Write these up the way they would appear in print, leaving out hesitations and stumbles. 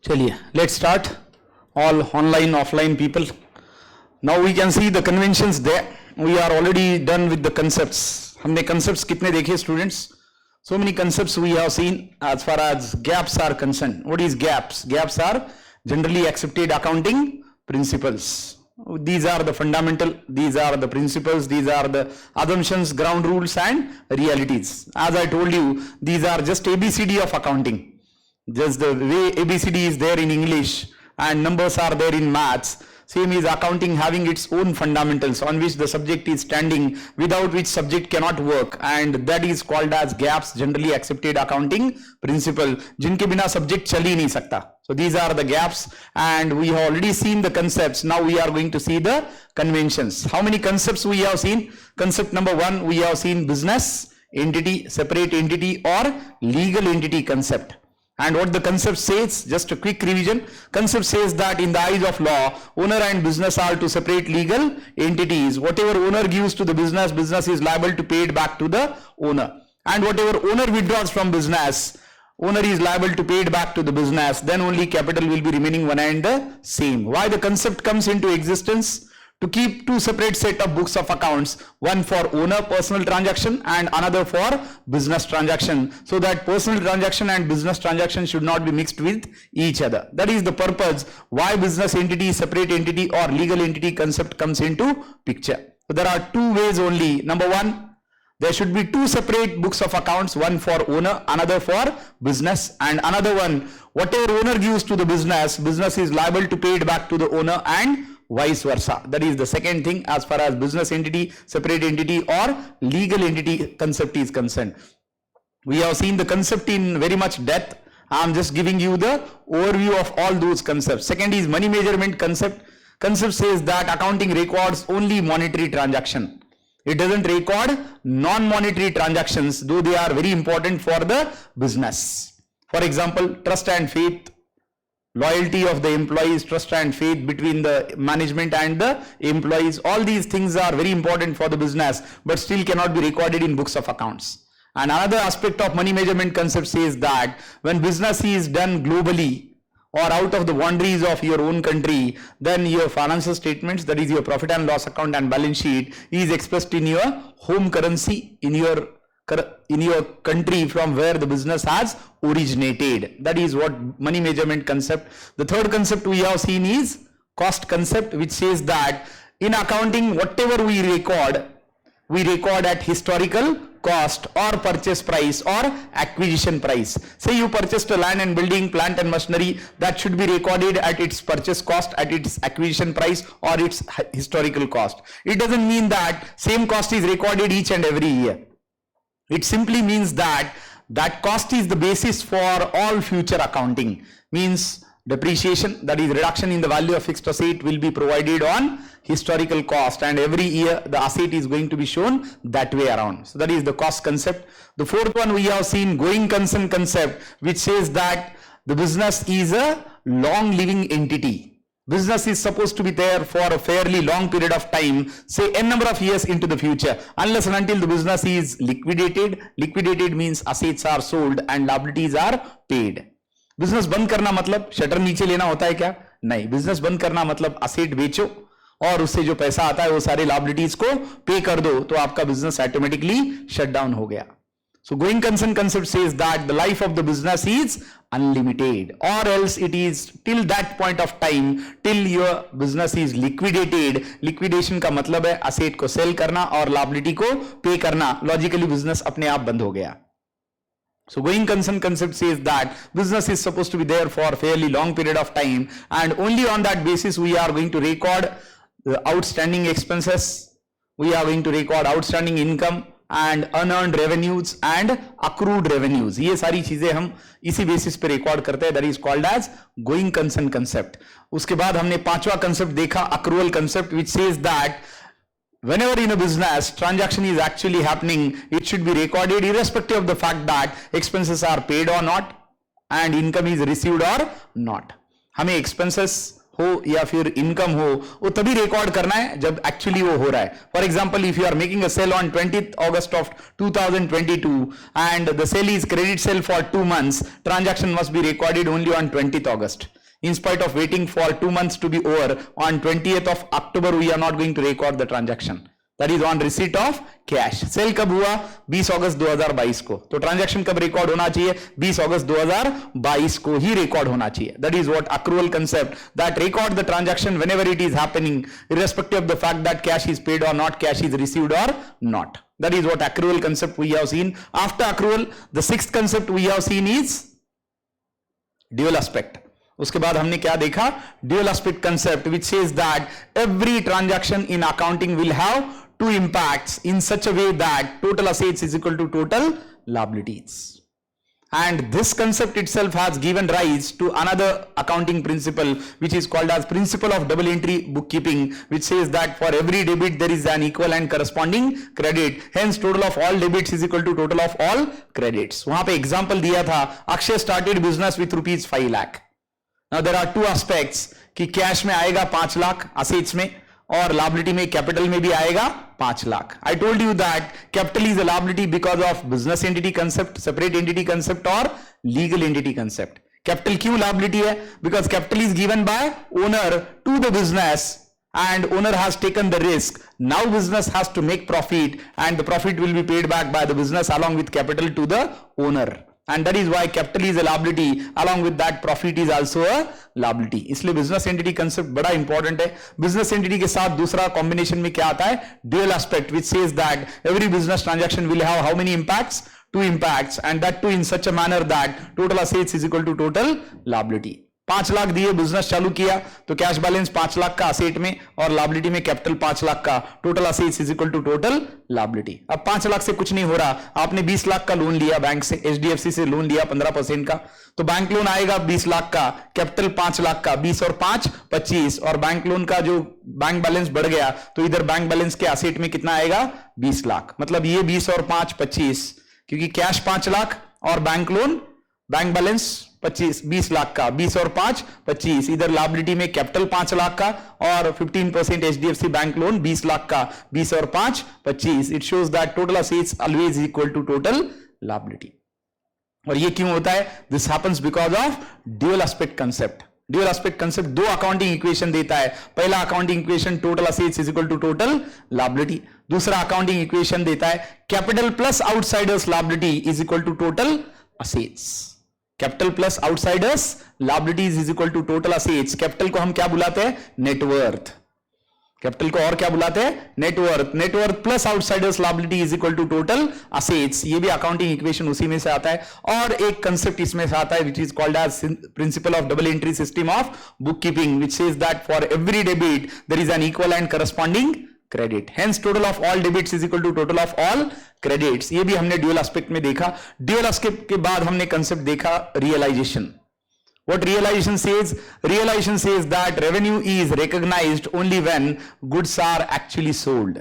चलिए, let's start. All online, offline people. Now we can see the conventions there. We are already done with the concepts. हमने concepts कितने देखे students? So many concepts we have seen as far as gaps are concerned. What is gaps? Gaps are generally accepted accounting principles. These are the fundamental, these are the principles, these are the assumptions, ground rules and realities. As I told you, these are just ABCD of accounting. Just the way ABCD is there in English and numbers are there in maths, same is accounting having its own fundamentals on which the subject is standing, without which subject cannot work, and that is called as gaps, generally accepted accounting principle, जिनके बिना subject चल ही नहीं सकता. So these are the gaps and we have already seen the concepts. Now we are going to see the conventions. How many concepts we have seen? Concept number 1, we have seen business entity, separate entity or legal entity concept. And what the concept says, just a quick revision. Concept says that in the eyes of law, owner and business are two separate legal entities. Whatever owner gives to the business, business is liable to pay it back to the owner. And whatever owner withdraws from business, owner is liable to pay it back to the business. Then only capital will be remaining one and the same. Why the concept comes into existence? To keep two separate set of books of accounts, one for owner personal transaction and another for business transaction, so that personal transaction and business transaction should not be mixed with each other. That is the purpose why business entity, separate entity or legal entity concept comes into picture. So there are two ways only. Number 1, there should be two separate books of accounts, one for owner, another for business, and another one, whatever owner gives to the business, business is liable to pay it back to the owner and vice versa. That is the second thing as far as business entity, separate entity or legal entity concept is concerned. We have seen the concept in very much depth. I am just giving you the overview of all those concepts. Second is money measurement concept. Concept says that accounting records only monetary transaction. It doesn't record non-monetary transactions, though they are very important for the business. For example, trust and faith, loyalty of the employees, trust and faith between the management and the employees. All these things are very important for the business, but still cannot be recorded in books of accounts. And another aspect of money measurement concept says that when business is done globally or out of the boundaries of your own country, then your financial statements, that is your profit and loss account and balance sheet, is expressed in your home currency, in your country from where the business has originated. That is what money measurement concept. The third concept we have seen is cost concept, which says that in accounting, whatever we record at historical cost or purchase price or acquisition price. Say you purchased a land and building, plant and machinery, that should be recorded at its purchase cost, at its acquisition price or its historical cost. It doesn't mean that same cost is recorded each and every year. It simply means that that cost is the basis for all future accounting. Means depreciation, that is reduction in the value of fixed asset, will be provided on historical cost, and every year the asset is going to be shown that way around. So that is the cost concept. The fourth one we have seen going concern concept, which says that the business is a long living entity. Business is supposed to be there for a fairly long period of time, say n number of years into the future, unless and until the business is liquidated. Liquidated means assets are sold and liabilities are paid. Business बंद करना मतलब shutter नीचे लेना होता है क्या? नहीं. Business बंद करना मतलब asset बेचो और उससे जो पैसा आता है वो सारे liabilities को पे कर दो, तो आपका business automatically shut down हो गया. So going concern concept says that the life of the business is unlimited, or else it is till that point of time, till your business is liquidated. Liquidation का मतलब है asset को sell करना और liability को pay करना. Logically business अपने आप बंद हो गया. So going concern concept says that business is supposed to be there for a fairly long period of time, and only on that basis we are going to record the outstanding expenses, we are going to record outstanding income and unearned revenues and accrued revenues. ये सारी चीजें हम इसी basis पे record करते हैं. That is called as going concern concept. उसके बाद हमने पांचवा कंसेप्ट देखा, accrual concept, which says that whenever in a business transaction is actually happening, it should be recorded irrespective of the fact that expenses are paid or not and income is received or not. हमें expenses हो या फिर income हो, वो तभी record करना है जब एक्चुअली वो हो रहा है. For example, if you are making a sale on 20th August of 2022 and the sale is credit sale for 2 months, transaction must be recorded only on 20th August. In spite of waiting for 2 months to be over, on 20th of October we are not going to record the transaction. That is on receipt of cash. Sale कब हुआ? 20 अगस्त 2022 को. तो transaction कब record होना चाहिए? 20 अगस्त 2022 को ही record होना चाहिए. That is what accrual concept, that record the transaction whenever it is happening, irrespective of the fact that cash is paid or not, cash is received or not. That is what accrual concept we have seen. After accrual, the sixth concept we have seen is dual aspect. उसके बाद हमने क्या देखा? Dual aspect concept, which says that every transaction in accounting will have two impacts in such a way that total assets is equal to total liabilities. And this concept itself has given rise to another accounting principle, which is called as principle of double entry bookkeeping, which says that for every debit there is an equal and corresponding credit. Hence total of all debits is equal to total of all credits. वहां पे example दिया था, Akshay started business with rupees 5 lakh. Now there are two aspects कि cash में आएगा 5 lakh assets में, और liability में कैपिटल में भी आएगा 5 lakh. I told you that capital is a liability because of business entity concept, separate entity concept और legal entity concept. Capital क्यों liability है? Because capital is given by owner to the business and owner has taken the risk. Now business has to make profit and the profit will be paid back by the business along with capital to the owner. And that is why capital is a liability, along with that profit is also a liability. इसलिए business entity concept बड़ा important है. business entity के साथ दूसरा combination में क्या आता है? dual aspect, which says that every business transaction will have how many impacts? 2 impacts, and that too in such a manner that total assets is equal to total liability. 5 lakh दिए, business चालू किया, तो cash balance 5 lakh का asset में और liability में capital 5 lakh का, total assets is equal to total liability. अब 5 लाख से कुछ नहीं हो रहा, आपने 20 लाख का लोन लिया बैंक से, एचडीएफसी से लोन लिया 15% का, तो बैंक लोन आएगा 20 लाख का, कैपिटल 5 लाख का, 20 और 5 25, और बैंक लोन का जो बैंक बैलेंस बढ़ गया तो इधर बैंक बैलेंस के असेट में कितना आएगा? 20 लाख. मतलब ये 20 और 5 25, क्योंकि कैश 5 लाख और bank loan bank balance 20 lakh का, 20 और 5 25, इधर लायबिलिटी में कैपिटल 5 लाख का और 15% एचडीएफसी बैंक लोन 20 लाख का, 20 और 5 25. It shows that total assets always equal to total liability. और ये क्यों होता है? This happens because of dual aspect concept. Dual aspect concept 2 accounting equation देता है. पहला accounting equation total assets is equal to total liability. दूसरा accounting equation देता है capital plus outsiders liability is equal to total assets. Capital plus outsiders liabilities is equal to total assets. Capital को हम क्या बुलाते हैं? नेटवर्थ. कैपिटल को और क्या बुलाते हैं? Net worth. Net worth plus outsiders liability is equal to total assets. ये भी अकाउंटिंग इक्वेशन उसी में से आता है. और एक कंसेप्ट इसमें से आता है which is called as principle of double entry system of book keeping, which says that for every debit there is an equal and corresponding credit. Hence total of all debits is equal to total of all credits. ये भी हमने dual aspect में देखा. Dual aspect के बाद हमने concept देखा realisation. What realization says? Realization says that revenue is recognized only when goods are actually sold.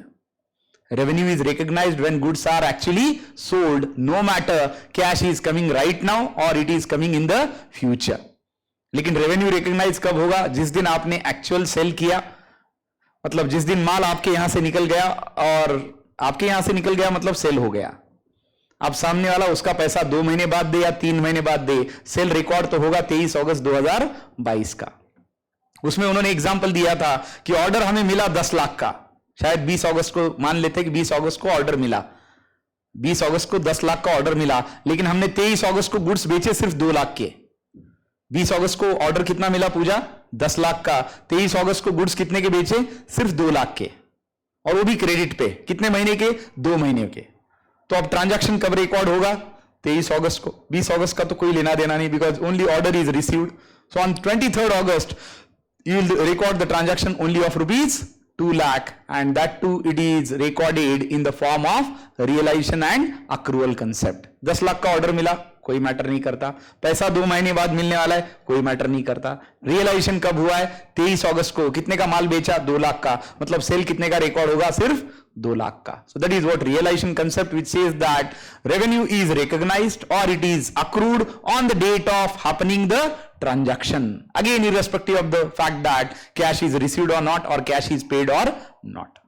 Revenue is recognized when goods are actually sold, no matter cash is coming right now or it is coming in the future. लेकिन revenue recognize कब होगा? जिस दिन आपने actual sell किया, मतलब जिस दिन माल आपके यहां से निकल गया, और आपके यहां से निकल गया मतलब सेल हो गया. अब सामने वाला उसका पैसा 2 महीने बाद दे या 3 महीने बाद दे, सेल रिकॉर्ड तो होगा 23 अगस्त 2022 का. उसमें उन्होंने एग्जांपल दिया था कि ऑर्डर हमें मिला 10 लाख का, शायद 20 अगस्त को, मान लेते कि 20 अगस्त को ऑर्डर मिला, 20 अगस्त को 10 लाख का ऑर्डर मिला, लेकिन हमने 23 अगस्त को गुड्स बेचे सिर्फ 2 लाख के. 20 अगस्त को ऑर्डर कितना मिला पूजा? 10 लाख का. 23 अगस्त को गुड्स कितने के बेचे? सिर्फ 2 लाख के, और वो भी क्रेडिट पे. कितने महीने के? 2 महीने के. तो अब ट्रांजैक्शन कब रिकॉर्ड होगा? 23 अगस्त को. 20 अगस्त का तो कोई लेना देना नहीं, because only order is received. So on 23rd August you will record the transaction only of rupees 2 lakh, and that too it is recorded in the form of realization and accrual concept. 10 lakh का order मिला, कोई matter नहीं करता. पैसा 2 महीने बाद मिलने वाला है, कोई मैटर नहीं करता. रियलाइजेशन कब हुआ है? 23 अगस्त को. कितने का माल बेचा? 2 लाख का. मतलब सेल कितने का रिकॉर्ड होगा? सिर्फ 2 लाख का. So that is what realization concept, which says that revenue is recognized or it is accrued on the date of happening the transaction, again irrespective of the fact that cash is received or not, or cash is paid or not.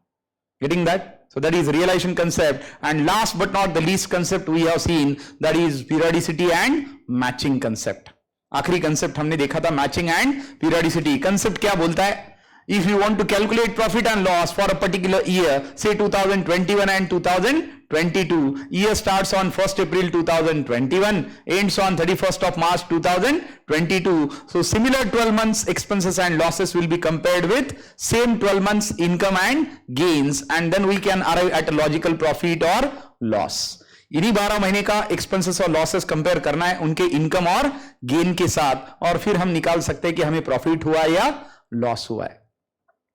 Getting that? So that is realization concept. And last but not the least concept we have seen, that is periodicity and matching concept. आखिरी concept हमने देखा था matching and periodicity. Concept क्या बोलता है? If you want to calculate profit and loss for a particular year, say 2021 and 2022, year starts on 1st April 2021, ends on 31st of March 2022. So similar 12 months expenses and losses will be compared with same 12 months income and gains, and then we can arrive at a logical profit or loss. इन्हीं 12 महीने का expenses और losses compare करना है उनके income और gain के साथ, और फिर हम निकाल सकते हैं कि हमें प्रॉफिट हुआ या लॉस हुआ है.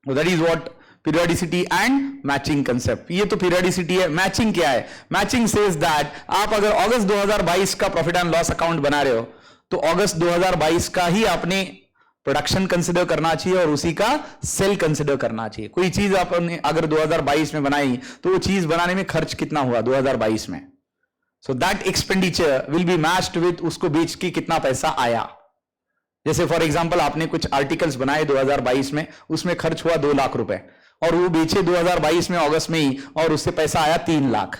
That is what periodicity and matching concept. ये तो periodicity है. Matching क्या है? Matching says that आप अगर अगस्त 2022 का प्रॉफिट एंड लॉस अकाउंट बना रहे हो, तो अगस्त 2022 का ही आपने प्रोडक्शन कंसिडर करना चाहिए और उसी का सेल कंसिडर करना चाहिए. कोई चीज आपने अगर 2022 में बनाई, तो वो चीज बनाने में खर्च कितना हुआ 2022 में, so that expenditure will be matched with उसको बेच के कितना पैसा आया. जैसे फॉर एग्जांपल आपने कुछ आर्टिकल्स बनाए 2022 में, उसमें खर्च हुआ 2 लाख रुपए, और वो बेचे 2022 में अगस्त में ही, और उससे पैसा आया 3 लाख,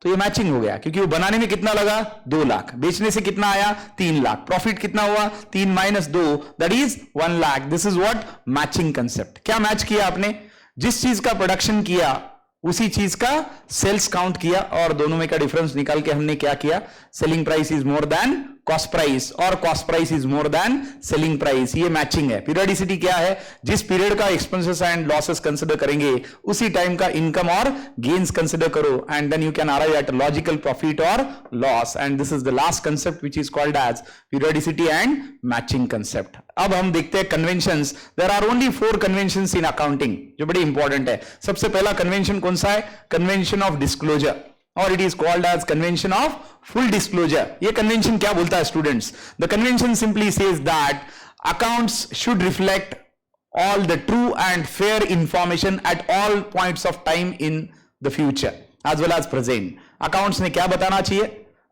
तो ये मैचिंग हो गया, क्योंकि वो बनाने में कितना लगा 2 लाख, बेचने से कितना आया 3 लाख, प्रॉफिट कितना हुआ 3 - 2, that is 1 lakh. This is what matching concept. क्या मैच किया आपने? जिस चीज का प्रोडक्शन किया उसी चीज का सेल्स काउंट किया, और दोनों में का डिफरेंस निकाल के हमने क्या किया, selling price is more than cost price, और cost price is more than selling price. ये मैचिंग है. पीरियडिसिटी क्या है? जिस पीरियड का एक्सपेंसेस एंड लॉसेस कंसिडर करेंगे, उसी टाइम का इनकम और गेन्स कंसिडर करो, and then you can arrive at logical profit और loss. And this is the last concept which is called as periodicity and matching concept. अब हम देखते हैं conventions. There are only 4 conventions in accounting, जो बड़ी important है. सबसे पहला कन्वेंशन कौन सा है? कन्वेंशन ऑफ डिस्क्लोजर, और it is called as convention of full disclosure. ये कन्वेंशन क्या बोलता है students? The convention simply says that accounts should reflect all the true and fair information at all points of time in the future as well as present. Accounts ने क्या बताना चाहिए?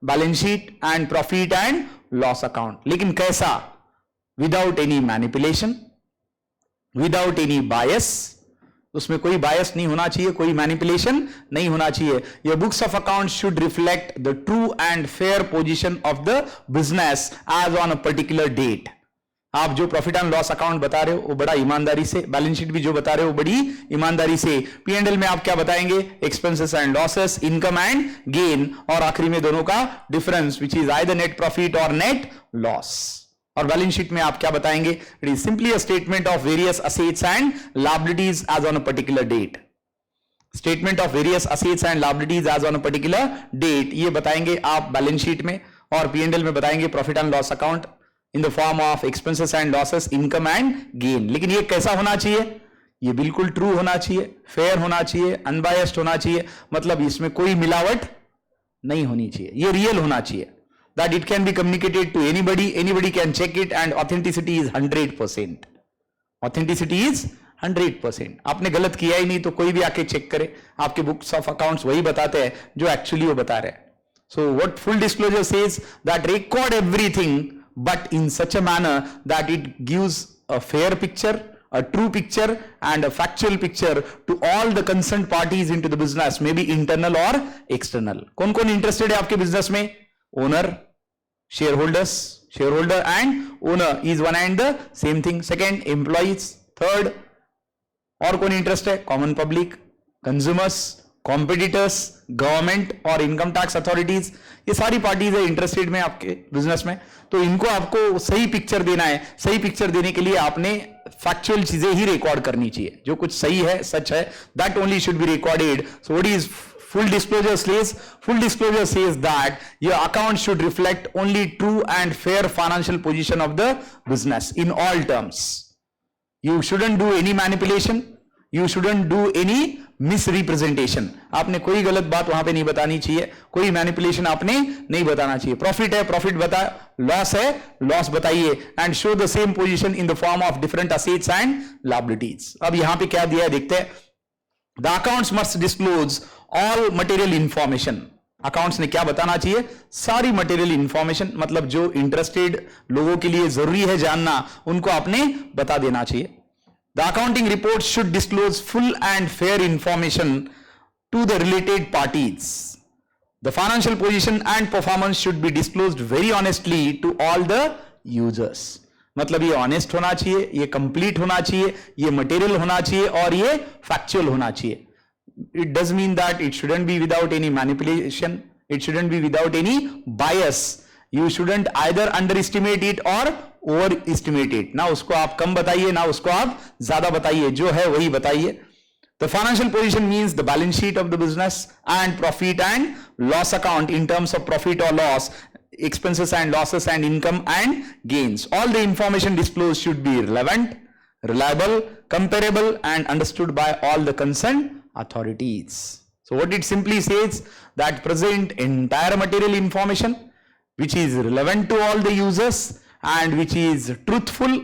Balance sheet and profit and loss account. लेकिन कैसा? Without any manipulation, without any बायस. उसमें कोई बायस नहीं होना चाहिए, कोई मैनिपुलेशन नहीं होना चाहिए. Your books of account should reflect the true and fair position of the business as on a particular date. आप जो प्रॉफिट एंड लॉस अकाउंट बता रहे हो वो बड़ा ईमानदारी से, बैलेंस शीट भी जो बता रहे हो बड़ी ईमानदारी से. P&L में आप क्या बताएंगे? Expenses and losses, income and gain, और आखिरी में दोनों का difference which is either net profit और नेट लॉस. और बैलेंस शीट में आप क्या बताएंगे? It is simply a statement of various assets and liabilities as on a particular date. Statement of various assets and liabilities as on a particular date, ये बताएंगे आप balance sheet में, और P&L में बताएंगे profit and loss account in the form of expenses and losses, income and gain. लेकिन ये कैसा होना चाहिए? ये बिल्कुल ट्रू होना चाहिए, फेयर होना चाहिए, अनबायस्ड होना चाहिए. मतलब इसमें कोई मिलावट नहीं होनी चाहिए. ये रियल होना चाहिए, that it can be communicated to anybody can check it, and authenticity is 100%. Authenticity is 100%. आपने गलत किया ही नहीं तो कोई भी आके चेक करे, आपके बुक्स ऑफ अकाउंट्स वही बताते हैं जो एक्चुअली वो बता रहे हैं. So what full disclosure says that record everything, but in such a manner that it gives a fair picture, a true picture and a factual picture to all the concerned parties into the business, maybe internal or external. कौन कौन interested है आपके business में? Owner, shareholders, shareholder and owner is one and the same thing. Second, employees. Third, और कौन interest है? Common public, consumers, competitors, government और income tax authorities. ये सारी पार्टीज है इंटरेस्टेड में आपके बिजनेस में. तो इनको आपको सही पिक्चर देना है. सही पिक्चर देने के लिए आपने फैक्चुअल चीजें ही रिकॉर्ड करनी चाहिए. जो कुछ सही है, सच है, that only should be recorded. So what is full disclosure says? Full disclosure says that your account should reflect only true and fair financial position of the business in all terms. You shouldn't do any manipulation. You shouldn't do any misrepresentation. आपने कोई गलत बात वहां पे नहीं बतानी चाहिए, कोई मैनिपुलेशन आपने नहीं बताना चाहिए. प्रॉफिट है, प्रॉफिट बता, लॉस है, लॉस बताइए, and show the same position in the form of different assets and liabilities. अब यहां पे क्या दिया है देखते हैं. The accounts must disclose all material information. Accounts ने क्या बताना चाहिए? सारी मटेरियल इंफॉर्मेशन, मतलब जो इंटरेस्टेड लोगों के लिए जरूरी है जानना, उनको आपने बता देना चाहिए. The accounting report should disclose full and fair information to the related parties. The financial position and performance should be disclosed very honestly to all the users. मतलब ये ऑनेस्ट होना चाहिए, ये कंप्लीट होना चाहिए, ये मटेरियल होना चाहिए और ये फैक्चुअल होना चाहिए. It does mean that it shouldn't be without any manipulation, it shouldn't be without any bias. You shouldn't either underestimate it or overestimate it. ना उसको आप कम बताइए, ना उसको आप ज्यादा बताइए, जो है वही बताइए. The financial position means the balance sheet of the business and profit and loss account in terms of profit or loss, expenses and losses and income and gains. All the information disclosed should be relevant, reliable, comparable and understood by all the concerned authorities. So what it simply says, that present entire material information which is relevant to all the users and which is truthful,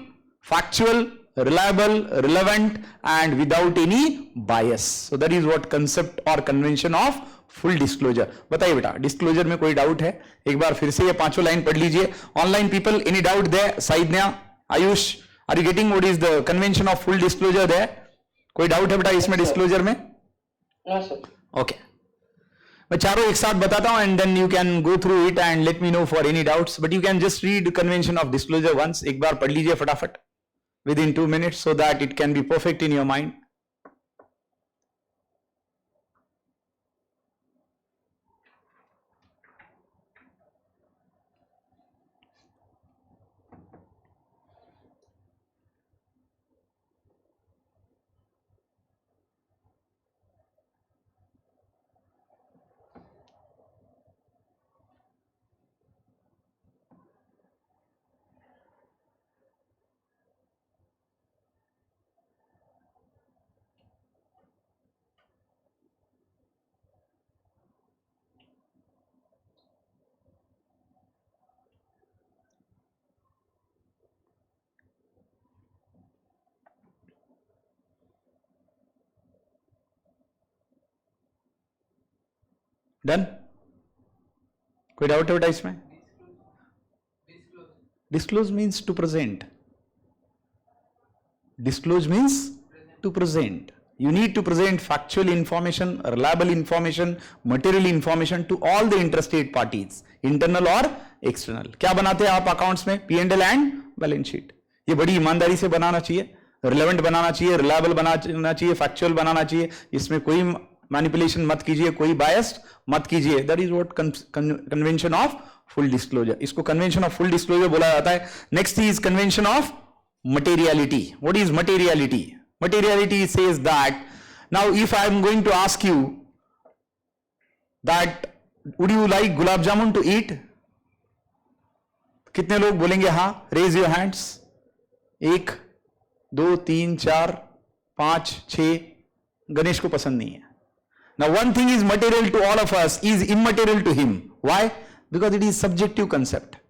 factual, reliable, relevant and without any bias. So that is what concept or convention of full disclosure. बताइए बेटा, disclosure में कोई doubt है? एक बार फिर से ये पांचों लाइन पढ़ लीजिए. Online people, any doubt there? Saidanya, Ayush, are you getting what is the convention of full disclosure there? कोई डाउट है बेटा इसमें डिस्क्लोजर में? ओके, मैं चारों एक साथ बताता हूं and then you can go through it and let me know for any doubts. But you can just read convention of disclosure once. एक बार पढ़ लीजिए फटाफट within 2 minutes so that it can be perfect in your mind. Done? कोई doubt है बेटा इसमें? Disclose means to present. Disclose means to present. You need to present factual information, reliable information, material information to all the interested parties, internal or external. क्या बनाते हैं आप accounts में? P&L and balance sheet. ये बड़ी ईमानदारी से बनाना चाहिए, रिलेवेंट बनाना चाहिए, रिलायबल बनाना चाहिए, फैक्चुअल बनाना चाहिए. इसमें कोई मैनिपुलेशन मत कीजिए, कोई बायस्ड मत कीजिए. That is what convention of full disclosure. इसको कन्वेंशन ऑफ फुल डिस्क्लोजर बोला जाता है. Next is convention of materiality. What is materiality? Materiality says that, now if I am going to ask you that would you like gulab jamun to eat? कितने लोग बोलेंगे हाँ? Raise your hands. 1 2 3 4 5 6. Ganesh को पसंद नहीं है. Now one thing is material to all of us, is immaterial to him. Why? Because it is subjective concept.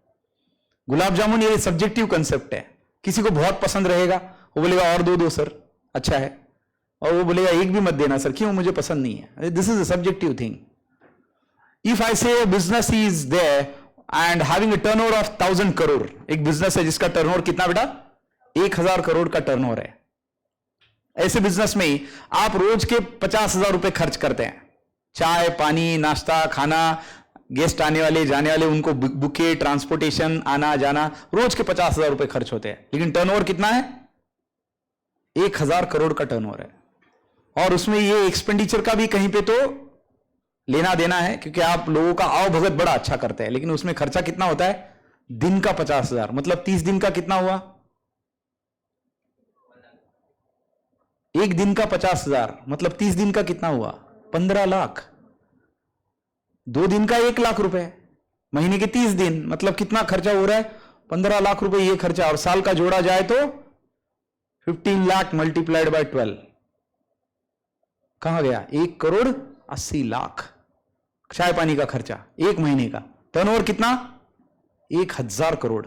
Gulab jamun ये subjective concept है. किसी को बहुत पसंद रहेगा, वो बोलेगा और दो सर, अच्छा है. और वो बोलेगा एक भी मत देना सर, क्यों? मुझे पसंद नहीं है. This is a subjective thing. If I say business is there and having a turnover of 1000 crore, एक बिजनेस है जिसका टर्नओवर कितना बेटा? 1000 करोड़ का टर्नओवर है. ऐसे बिजनेस में आप रोज के 50,000 रुपए खर्च करते हैं. चाय पानी नाश्ता खाना, गेस्ट आने वाले जाने वाले, उनको बुके, ट्रांसपोर्टेशन, आना जाना, रोज के 50,000 रुपए खर्च होते हैं. लेकिन टर्नओवर कितना है? 1000 करोड़ का टर्नओवर है. और उसमें ये एक्सपेंडिचर का भी कहीं पे तो लेना देना है, क्योंकि आप लोगों का आओ भगत बड़ा अच्छा करते हैं. लेकिन उसमें खर्चा कितना होता है? दिन का 50,000, मतलब 30 दिन का कितना हुआ? एक दिन का 50,000 मतलब 30 दिन का कितना हुआ? 15 लाख. 2 दिन का 1 लाख रुपए, महीने के 30 दिन, मतलब कितना खर्चा हो रहा है? 15 लाख रुपए ये खर्चा. और साल का जोड़ा जाए तो 15 लाख मल्टीप्लाइड बाय 12 कहां गया? 1,80,00,000 चाय पानी का खर्चा एक महीने का. टर्नओवर कितना? 1000 करोड़.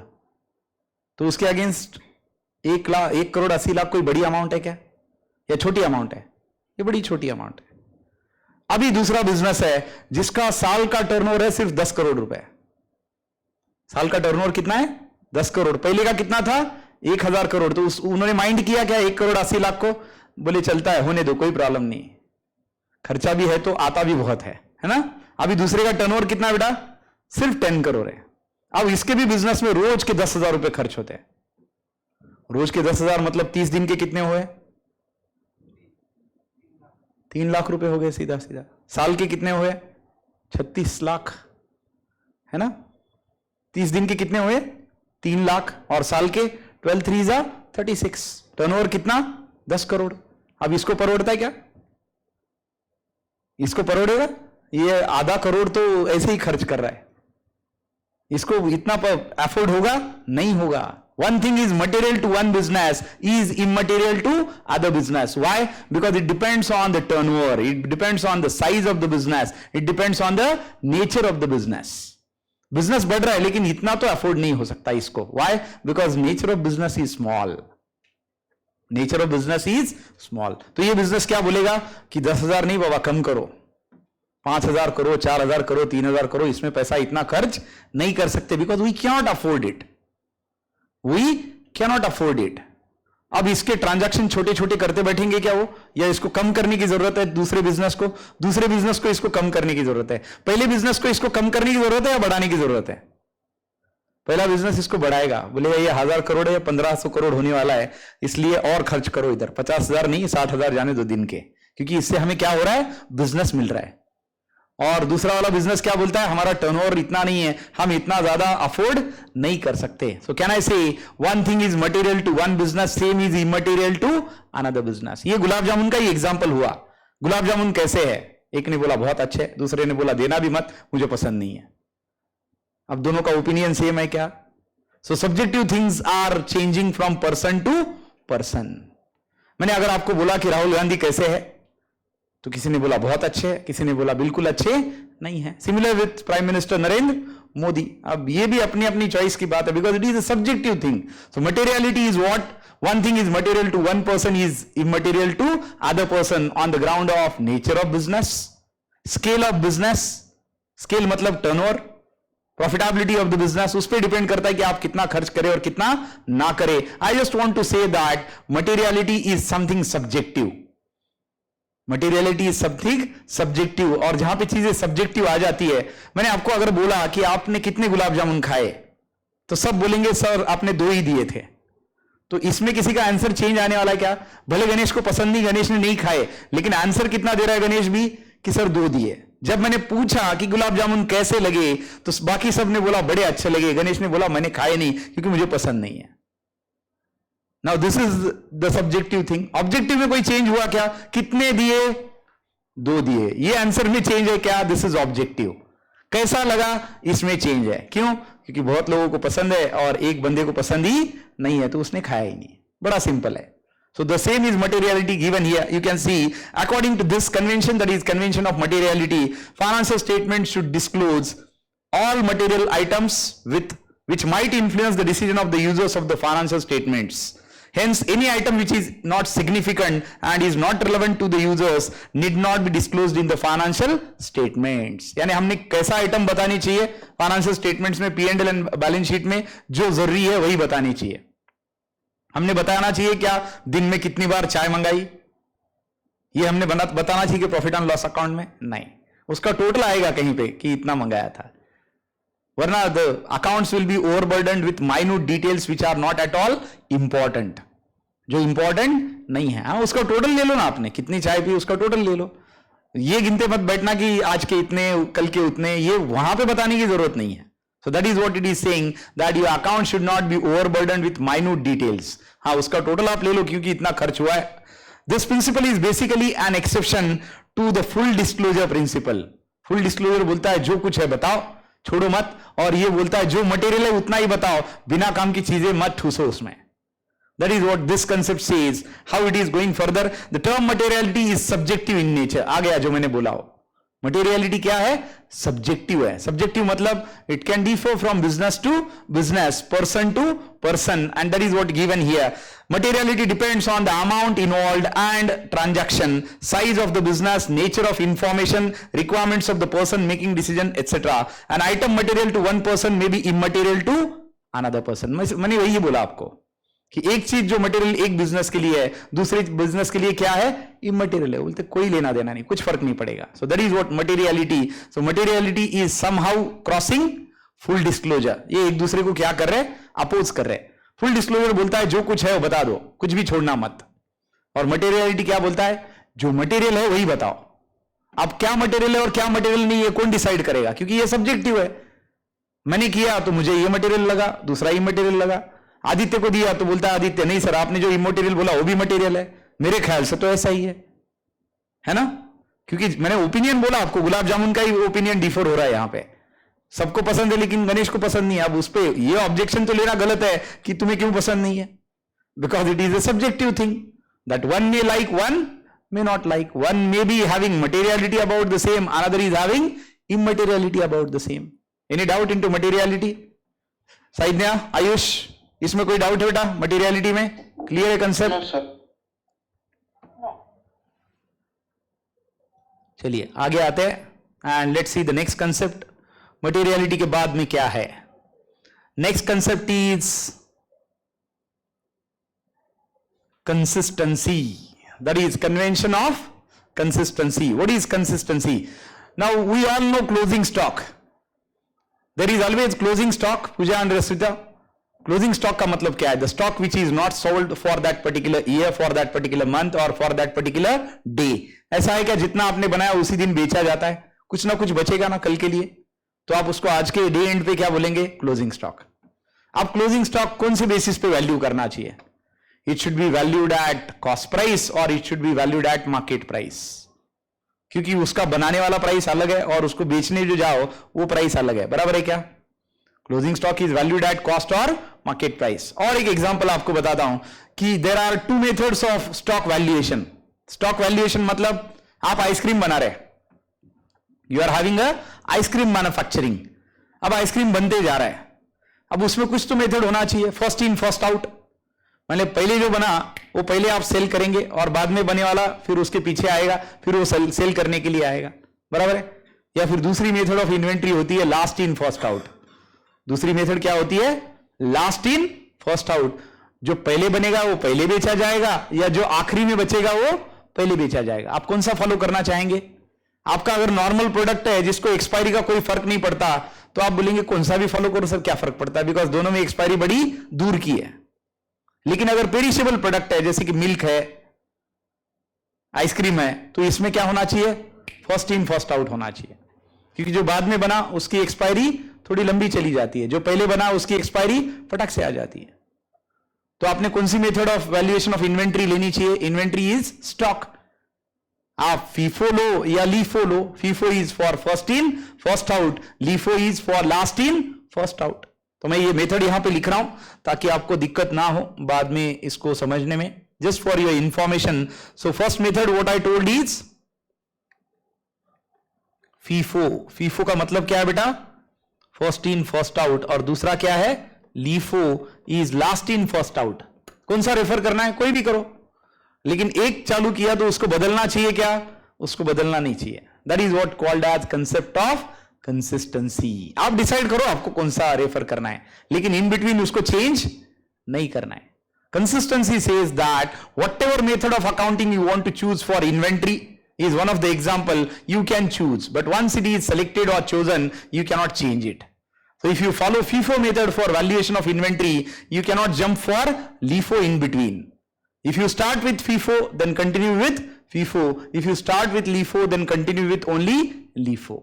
तो उसके अगेंस्ट 1,80,00,000 कोई बड़ी अमाउंट है क्या? या छोटी अमाउंट है? ये बड़ी छोटी अमाउंट है. अभी दूसरा बिजनेस है जिसका साल का टर्नओवर है सिर्फ 10 करोड़ रुपए। साल का टर्नओवर कितना है? 10 करोड़। पहले का कितना था? 1000 करोड़। तो उन्होंने माइंड किया क्या 1 करोड़ 80 लाख को? बोले चलता है, होने दो, कोई प्रॉब्लम नहीं, खर्चा भी है तो आता भी बहुत है ना। अभी दूसरे का टर्नओवर कितना है बेटा? सिर्फ 10 करोड़ है। अब इसके भी बिजनेस में रोज के 10,000 रुपए खर्च होते हैं। रोज के 10,000 मतलब 30 दिन के कितने हुए? 3 लाख रुपए हो गए सीधा सीधा। साल के कितने हुए? 36 लाख, है ना। 30 दिन के कितने हुए? 3 लाख। और साल के 12 3 जा 36। टर्नओवर कितना? 10 करोड़। अब इसको परोड़ता है क्या? इसको परोड़ेगा? ये आधा करोड़ तो ऐसे ही खर्च कर रहा है, इसको इतना अफोर्ड होगा? नहीं होगा। One thing is material to one business is immaterial to other business. Why? Because it depends on the turnover, it depends on the size of the business, it depends on the nature of the business. Business बढ़ रहा है लेकिन इतना तो afford नहीं हो सकता इसको। Why? Because nature of business is small. Nature of business is small. तो ये बिजनेस क्या बोलेगा कि 10,000 नहीं बाबा, कम करो, 5,000 करो, 4,000 करो, 3,000 करो, इसमें पैसा इतना खर्च नहीं कर सकते। Because we cannot afford it, we cannot afford it. अब इसके ट्रांजैक्शन छोटे छोटे करते बैठेंगे क्या वो, या इसको कम करने की जरूरत है? दूसरे बिजनेस को इसको कम करने की जरूरत है। पहले बिजनेस को इसको कम करने की जरूरत है या बढ़ाने की जरूरत है? पहला बिजनेस इसको बढ़ाएगा, बोलेगा ये 1,000 करोड़ है या 1,500 करोड़ होने वाला है, इसलिए और खर्च करो इधर, 50,000 नहीं 60,000 जाने दो दिन के, क्योंकि इससे हमें क्या हो रहा है? बिजनेस मिल रहा है। और दूसरा वाला बिजनेस क्या बोलता है? हमारा टर्नओवर इतना नहीं है, हम इतना ज्यादा अफोर्ड नहीं कर सकते। सो can I say one thing is material to one business, same is immaterial to another business. ये गुलाब जामुन का ही एग्जांपल हुआ। गुलाब जामुन कैसे है? एक ने बोला बहुत अच्छे, दूसरे ने बोला देना भी मत, मुझे पसंद नहीं है। अब दोनों का ओपिनियन सेम है क्या? So subjective things are changing from person to person. मैंने अगर आपको बोला कि राहुल गांधी कैसे है, तो किसी ने बोला बहुत अच्छे है, किसी ने बोला बिल्कुल अच्छे नहीं है। Similar with prime minister Narendra Modi. अब ये भी अपनी अपनी चॉइस की बात है, because it is a subjective thing. So materiality is what, one thing is material to one person is immaterial to other person on the ground of nature of business, scale of business. Scale मतलब turnover, profitability of the business, उस पर depend करता है कि आप कितना खर्च करें और कितना ना करें। I just want to say that materiality is something subjective. Materiality is something subjective, और जहां पे चीजें सब्जेक्टिव आ जाती है, मैंने आपको अगर बोला कि आपने कितने गुलाब जामुन खाए, तो सब बोलेंगे सर आपने 2 ही दिए थे। तो इसमें किसी का आंसर चेंज आने वाला है क्या? भले गणेश को पसंद नहीं, गणेश ने नहीं खाए, लेकिन आंसर कितना दे रहा है गणेश भी कि सर 2 दिए। जब मैंने पूछा कि गुलाब जामुन कैसे लगे, तो बाकी सब ने बोला बड़े अच्छे लगे, गणेश ने बोला मैंने खाए नहीं क्योंकि मुझे पसंद नहीं है। Now this is the subjective thing. Objective में कोई चेंज हुआ क्या? कितने दिए? 2 दिए। ये आंसर में चेंज है क्या? This is objective. कैसा लगा? इसमें चेंज है। क्यों? क्योंकि बहुत लोगों को पसंद है और एक बंदे को पसंद ही नहीं है, तो उसने खाया ही नहीं। बड़ा सिंपल है। So the same is materiality given here. You can see according to this convention, that is convention of materiality, financial statements should disclose all material items which might influence the decision of the users of the financial statements. Hence, any item which is not significant and is not relevant to the users need not be disclosed in the financial statements. यानी हमने कैसा item बतानी चाहिए financial statements में, P&L and balance sheet में, जो जरूरी है वही बतानी चाहिए। हमने बताना चाहिए क्या दिन में कितनी बार चाय मंगाई, ये हमने बताना चाहिए कि प्रॉफिट एंड लॉस अकाउंट में? नहीं, उसका टोटल आएगा कहीं पे कि इतना मंगाया था, वरना the accounts will be overburdened with minute details which are not at all important, जो इंपॉर्टेंट नहीं है। हाँ, उसका टोटल ले लो ना, आपने कितनी चाय पी उसका टोटल ले लो। ये गिनते मत बैठना कि आज के इतने कल के उतने, ये वहां पे बताने की जरूरत नहीं है। So that is what it is saying, that your account should not be overburdened with minute details. हाँ, उसका टोटल आप ले लो क्योंकि इतना खर्च हुआ है। This principle is basically an exception to the full disclosure principle. Full disclosure बोलता है जो कुछ है बताओ, छोड़ो मत, और ये बोलता है जो मटेरियल है उतना ही बताओ, बिना काम की चीजें मत ठूसो उसमें। That is what this concept says. How it is going further? The term materiality is subjective in nature. आ गया जो मैंने बोला हो, मटेरियलिटी क्या है? सब्जेक्टिव है. सब्जेक्टिव मतलब it can differ from business to business, person to person, and that is what given here. Materiality depends on the amount involved and transaction, size of the business, nature of information, requirements of the person making decision, etc. An item material to one person may be immaterial to another person. मैंने वही बोला आपको कि एक चीज जो material एक business के लिए है, दूसरे बिजनेस के लिए क्या है? इमटेरियल है. बोलते कोई लेना देना नहीं, कुछ फर्क नहीं पड़ेगा. So that is what materiality. So materiality is somehow crossing full disclosure. ये एक दूसरे को क्या कर रहे हैं? अपोज कर रहे हैं. फुल डिस्क्लोजर बोलता है जो कुछ है वो बता दो, कुछ भी छोड़ना मत. और मटेरियलिटी क्या बोलता है? जो मटेरियल है वही बताओ. अब क्या मटेरियल है और क्या मटेरियल नहीं है कौन डिसाइड करेगा? क्योंकि ये सब्जेक्टिव है. मैंने किया तो मुझे ये मटेरियल लगा, दूसरा इमटेरियल लगा. आदित्य को दिया तो बोलता है आदित्य नहीं सर आपने जो इमटेरियल बोला वो भी मटेरियल है. मेरे ख्याल से तो ऐसा ही है ना? क्योंकि मैंने ओपिनियन बोला आपको, गुलाब जामुन का ही ओपिनियन डिफर हो रहा है यहां पे. सबको पसंद है लेकिन गणेश को पसंद नहीं है. अब उस पे ये ऑब्जेक्शन तो लेना गलत है कि तुम्हें क्यों पसंद नहीं है, because it is a subjective thing that one may like, one may not like. One may be having materiality about the same, another is having immateriality about the same. Any doubt into materiality? Saidanya, Ayush, इसमें कोई doubt है बेटा? Materiality में clear है concept? चलिए आगे आते हैं and let's see the next concept. Materiality के बाद में क्या है? Next concept is consistency. That is convention of consistency. What is consistency? Now we all know closing stock. There is always closing stock. Pooja and Rasita, closing stock का मतलब क्या है? The stock which is not sold for that particular year, for that particular month or for that particular day. ऐसा है क्या जितना आपने बनाया उसी दिन बेचा जाता है? कुछ ना कुछ बचेगा ना कल के लिए, तो आप उसको आज के डे एंड पे क्या बोलेंगे? Closing stock. आप क्लोजिंग स्टॉक कौन से बेसिस पे वैल्यू करना चाहिए? It should be valued at cost price or it should be valued at market price. क्योंकि उसका बनाने वाला प्राइस अलग है और उसको बेचने जो जाओ वो प्राइस अलग है. बराबर है क्या? Closing stock is valued at cost और मार्केट प्राइस. और एक एग्जांपल आपको बताता हूं कि there are two methods of stock valuation. Stock valuation मतलब आप आइसक्रीम बना रहे, you are having a ice cream manufacturing. अब आइसक्रीम बनते जा रहा है, अब उसमें कुछ तो मेथड होना चाहिए. फर्स्ट इन फर्स्ट आउट, मतलब पहले जो बना वो पहले आप सेल करेंगे और बाद में बने वाला फिर उसके पीछे आएगा, फिर वो सेल करने के लिए आएगा. बराबर है? या फिर दूसरी मेथड ऑफ इन्वेंट्री होती है लास्ट इन फर्स्ट आउट. दूसरी मेथड क्या होती है? Last in first out. जो पहले बनेगा वो पहले बेचा जाएगा या जो आखिरी में बचेगा वो पहले बेचा जाएगा. आप कौन सा फॉलो करना चाहेंगे? आपका अगर नॉर्मल प्रोडक्ट है जिसको एक्सपायरी का कोई फर्क नहीं पड़ता तो आप बोलेंगे कौन सा भी फॉलो करो सर, क्या फर्क पड़ता है, बिकॉज दोनों में एक्सपायरी बड़ी दूर की है. लेकिन अगर पेरिशेबल प्रोडक्ट है जैसे कि मिल्क है, आइसक्रीम है, तो इसमें क्या होना चाहिए? फर्स्ट इन फर्स्ट आउट होना चाहिए. क्योंकि जो बाद में बना उसकी एक्सपायरी थोड़ी लंबी चली जाती है, जो पहले बना उसकी एक्सपायरी फटक से आ जाती है. तो आपने कौन सी method of valuation of inventory लेनी चाहिए? Inventory is stock. आप फीफो लो या लीफो लो. FIFO is for first in first out, LIFO is for last in first out. तो मैं ये मेथड यहां पे लिख रहा हूं ताकि आपको दिक्कत ना हो बाद में इसको समझने में, just for your information. So first method what I told is FIFO. FIFO का मतलब क्या है बेटा? First in first out. और दूसरा क्या है? LIFO is last in first out. कौन सा रेफर करना है? कोई भी करो, लेकिन एक चालू किया तो उसको बदलना चाहिए क्या? उसको बदलना नहीं चाहिए. That is what called as concept of consistency. आप डिसाइड करो आपको कौन सा रेफर करना है, लेकिन इन बिटवीन उसको चेंज नहीं करना है. Consistency says that whatever method of accounting you want to choose for inventory is one of the example you can choose, but once it is selected or chosen you cannot change it. So if you follow FIFO method for valuation of inventory, you cannot jump for LIFO in between. If you start with FIFO then continue with FIFO. If you start with LIFO then continue with only LIFO.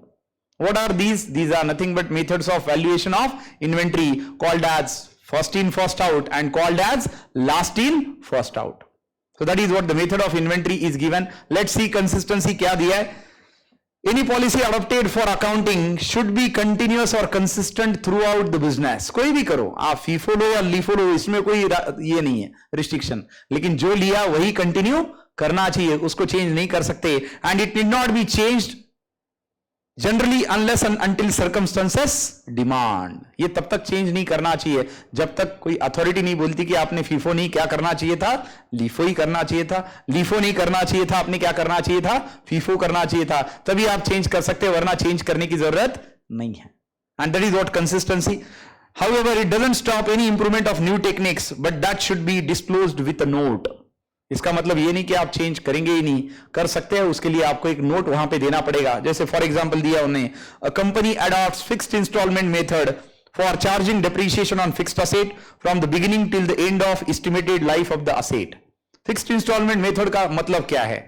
What are these? These are nothing but methods of valuation of inventory called as first in first out and called as last in first out. So that is what the method of inventory is given. Let's see consistency क्या दिया है. Any policy adopted for accounting should be continuous or consistent throughout the business. कोई भी करो, आप FIFO लो या LIFO लो, इसमें कोई ये नहीं है रिस्ट्रिक्शन, लेकिन जो लिया वही कंटिन्यू करना चाहिए, उसको चेंज नहीं कर सकते. And it need not be changed generally unless and until circumstances demand. ये तब तक चेंज नहीं करना चाहिए जब तक कोई अथॉरिटी नहीं बोलती कि आपने फीफो नहीं क्या करना चाहिए था, लीफो ही करना चाहिए था। लीफो नहीं करना चाहिए था, आपने क्या करना चाहिए था, फीफो करना चाहिए था। तभी आप चेंज कर सकते हैं, वरना चेंज करने की जरूरत नहीं है। And that is what consistency. However, it doesn't stop any improvement of new techniques, but that should be disclosed with a note. इसका मतलब ये नहीं कि आप चेंज करेंगे ही नहीं, कर सकते हैं, उसके लिए आपको एक नोट वहां पे देना पड़ेगा। जैसे फॉर एग्जांपल दिया उन्हें, a company adopts fixed installment method for charging depreciation on fixed asset from the beginning till the end of estimated life of the asset. Fixed installment method का मतलब क्या है?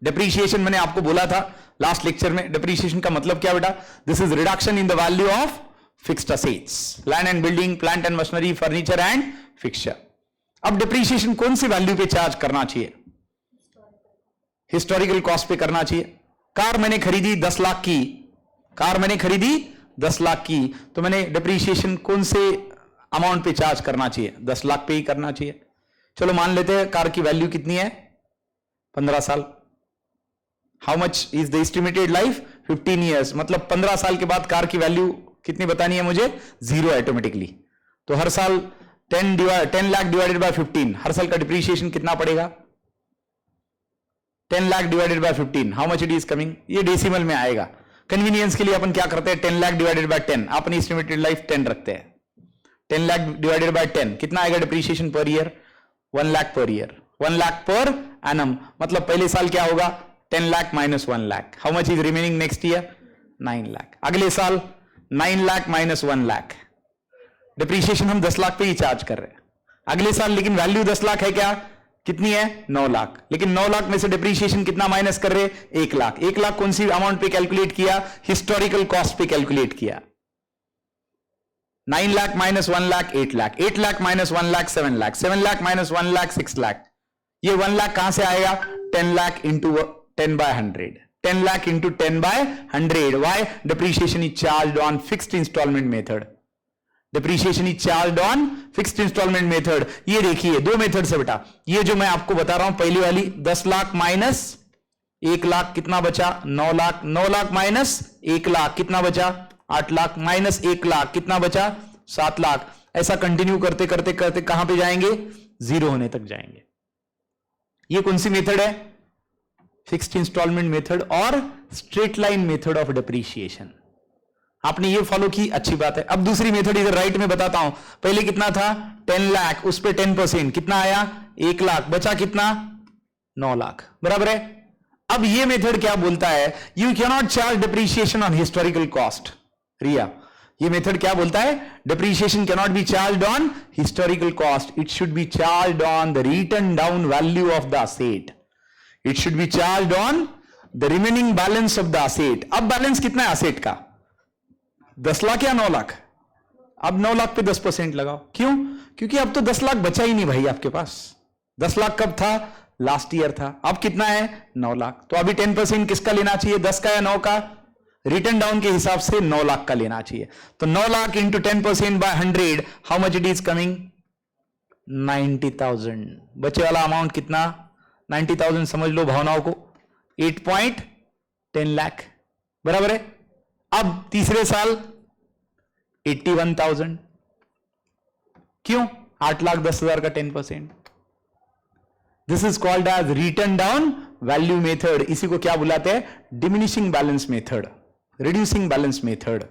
डेप्रिसिएशन मैंने आपको बोला था लास्ट लेक्चर में, डेप्रिसिएशन का मतलब क्या बेटा? This is reduction in the value of fixed assets, land and building, plant and machinery, furniture and fixture. अब डिप्रीशिएशन कौन सी वैल्यू पे चार्ज करना चाहिए? हिस्टोरिकल कॉस्ट पे करना चाहिए। कार मैंने खरीदी 10 लाख की, कार मैंने खरीदी 10 लाख की, तो मैंने डिप्रीशिएशन कौन से अमाउंट पे चार्ज करना चाहिए? 10 लाख पे ही करना चाहिए। चलो मान लेते हैं कार की वैल्यू कितनी है? 15 साल। How much is the estimated life? 15 years. मतलब 15 साल के बाद कार की वैल्यू कितनी बतानी है मुझे? 0 ऑटोमेटिकली। तो हर साल 10 लाख डिवाइडेड बाय 15, हर साल का डिप्रीशिएशन कितना पड़ेगा? 10 lakh divided by 15, how much it is coming? ये डेसिमल में आएगा। कन्वीनियंस के लिए अपन क्या करते हैं? 10 लाख डिवाइडेड बाय 10, अपनी एस्टिमेटेड लाइफ 10 रखते हैं। 10 लाख डिवाइडेड बाय 10 कितना आएगा depreciation per year? 1 lakh per year, 1 lakh per annum. मतलब पहले साल क्या होगा? 10 lakh minus 1 lakh. How much is remaining next year? 9 lakh. अगले साल 9 लाख माइनस 1 लाख। डिप्रीशिएशन हम 10 लाख पे ही चार्ज कर रहे हैं अगले साल, लेकिन वैल्यू 10 लाख है क्या? कितनी है? 9 लाख। लेकिन 9 लाख में से डिप्रीशिएशन कितना माइनस कर रहे? 1 लाख। 1 लाख कौन सी अमाउंट पे कैलकुलेट किया? हिस्टोरिकल कॉस्ट पे कैलकुलेट किया। 9 lakh minus 1 lakh 8 lakh, 8 lakh minus 1 lakh 7 lakh, 7 lakh minus 1 lakh 6 lakh. ये 1 लाख कहां से आएगा? 10 lakh into 10 by 100, 10 lakh into 10 by 100. Why? Depreciation is charged on fixed installment method. Depreciation is charged on fixed installment method. ये देखिए दो मेथड से बेटा, ये जो मैं आपको बता रहा हूं पहली वाली 10 लाख माइनस 1 लाख कितना बचा? 9 लाख। 9 लाख माइनस 1 लाख कितना बचा? 8 लाख। माइनस 1 लाख कितना बचा? 7 लाख। ऐसा कंटिन्यू करते करते करते कहां पे जाएंगे? 0 होने तक जाएंगे। ये कौन सी मेथड है? फिक्स्ड इंस्टॉलमेंट मेथड और straight line method of depreciation. आपने ये फॉलो की, अच्छी बात है। अब दूसरी मेथड इधर राइट में बताता हूं। पहले कितना था? 10 लाख, उस पे 10% कितना आया? 1 लाख। बचा कितना? 9 लाख। बराबर है। अब ये मेथड क्या बोलता है? You can not charge depreciation on historical cost. Riya, ये मेथड क्या बोलता है? Depreciation can not be charged on historical cost, it should be charged on the written down value of the asset. It should be charged on the remaining balance of the asset. अब balance कितना है asset का? 10 लाख या 9 लाख? अब 9 लाख पे 10% लगाओ। क्यों? क्योंकि अब तो 10 लाख बचा ही नहीं भाई आपके पास। 10 लाख कब था? लास्ट ईयर था। अब कितना है? 9 लाख। तो अभी 10% किसका लेना चाहिए? 10 का या 9 का? रिटर्न डाउन के हिसाब से 9 लाख का लेना चाहिए। तो 9 lakh into 10% by 100, how much it is coming? 90,000। बचे वाला अमाउंट कितना? 90,000 समझ लो भावनाओं को, 8.10 लाख। बराबर है। अब तीसरे साल 81,000। क्यों? 8 लाख 10,000 का 10%। This is called as written down value method. इसी को क्या बुलाते हैं? Diminishing balance method, reducing balance method.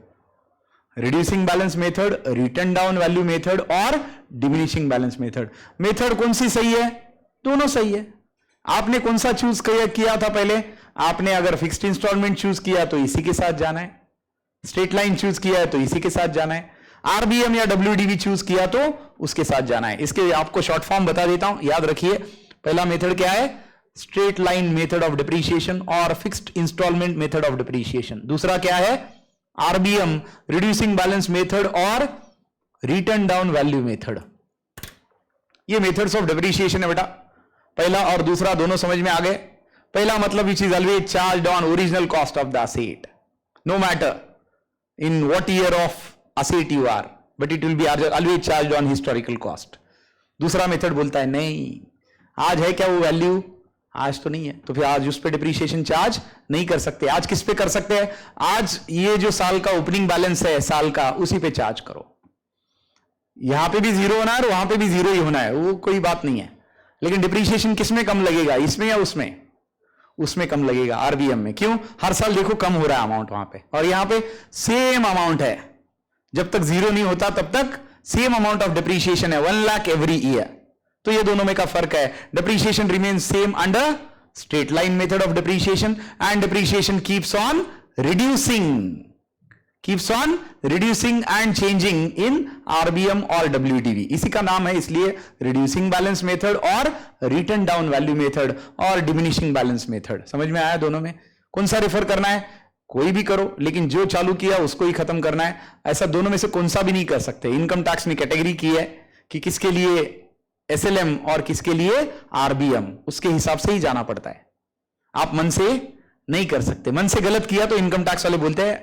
Reducing balance method, written down value method और डिमिनिशिंग बैलेंस मेथड। मेथड कौन सी सही है? दोनों सही है। आपने कौन सा चूज किया था पहले? आपने अगर फिक्स्ड इंस्टॉलमेंट चूज किया तो इसी के साथ जाना है, स्ट्रेट लाइन चूज किया है तो इसी के साथ जाना है, आरबीएम या डब्ल्यूडीबी चूज किया तो उसके साथ जाना है। इसके आपको शॉर्ट फॉर्म बता देता हूं, याद रखिए। पहला मेथड क्या है? Straight line method of depreciation और fixed installment method of depreciation. दूसरा क्या है? आरबीएम, रिड्यूसिंग बैलेंस मेथड और रिटर्न डाउन वैल्यू मेथड। ये मेथड्स ऑफ डिप्रीशिएशन है बेटा। पहला और दूसरा दोनों समझ में आ गए। पहला मतलब which is always charged on original cost of the asset, no matter in what year of asset you are, but it will be always charged on historical cost. दूसरा मेथड बोलता है नहीं, आज है क्या वो वैल्यू? आज तो नहीं है, तो फिर आज उस पे डिप्रीशिएशन चार्ज नहीं कर सकते। आज किस पे कर सकते हैं? आज ये जो साल का ओपनिंग बैलेंस है साल का, उसी पे चार्ज करो। यहां पे भी जीरो होना है और वहां पे भी जीरो ही होना है, वो कोई बात नहीं है। लेकिन डिप्रीशिएशन किस में कम लगेगा, इसमें या उसमें? उसमें कम लगेगा, आरबीएम में। क्यों? हर साल देखो कम हो रहा है अमाउंट वहां पे, और यहां पे सेम अमाउंट है। जब तक जीरो नहीं होता तब तक सेम अमाउंट ऑफ डिप्रीशिएशन है, 1 लाख एवरी ईयर। तो ये दोनों में का फर्क है। Depreciation remains same under straight line method of depreciation, and depreciation keeps on reducing and changing in RBM और डब्ल्यूडीवी। इसी का नाम है इसलिए रिड्यूसिंग बैलेंस मेथड और रिटर्न डाउन वैल्यू मेथड और डिमिनिशिंग बैलेंस मेथड। समझ में आया? दोनों में कौन सा रेफर करना है? कोई भी करो, लेकिन जो चालू किया उसको ही खत्म करना है। ऐसा दोनों में से कौन सा भी नहीं कर सकते। इनकम टैक्स ने कैटेगरी की है कि किसके लिए एसएलएम और किसके लिए आरबीएम, उसके हिसाब से ही जाना पड़ता है। आप मन से नहीं कर सकते। मन से गलत किया तो इनकम टैक्स वाले बोलते हैं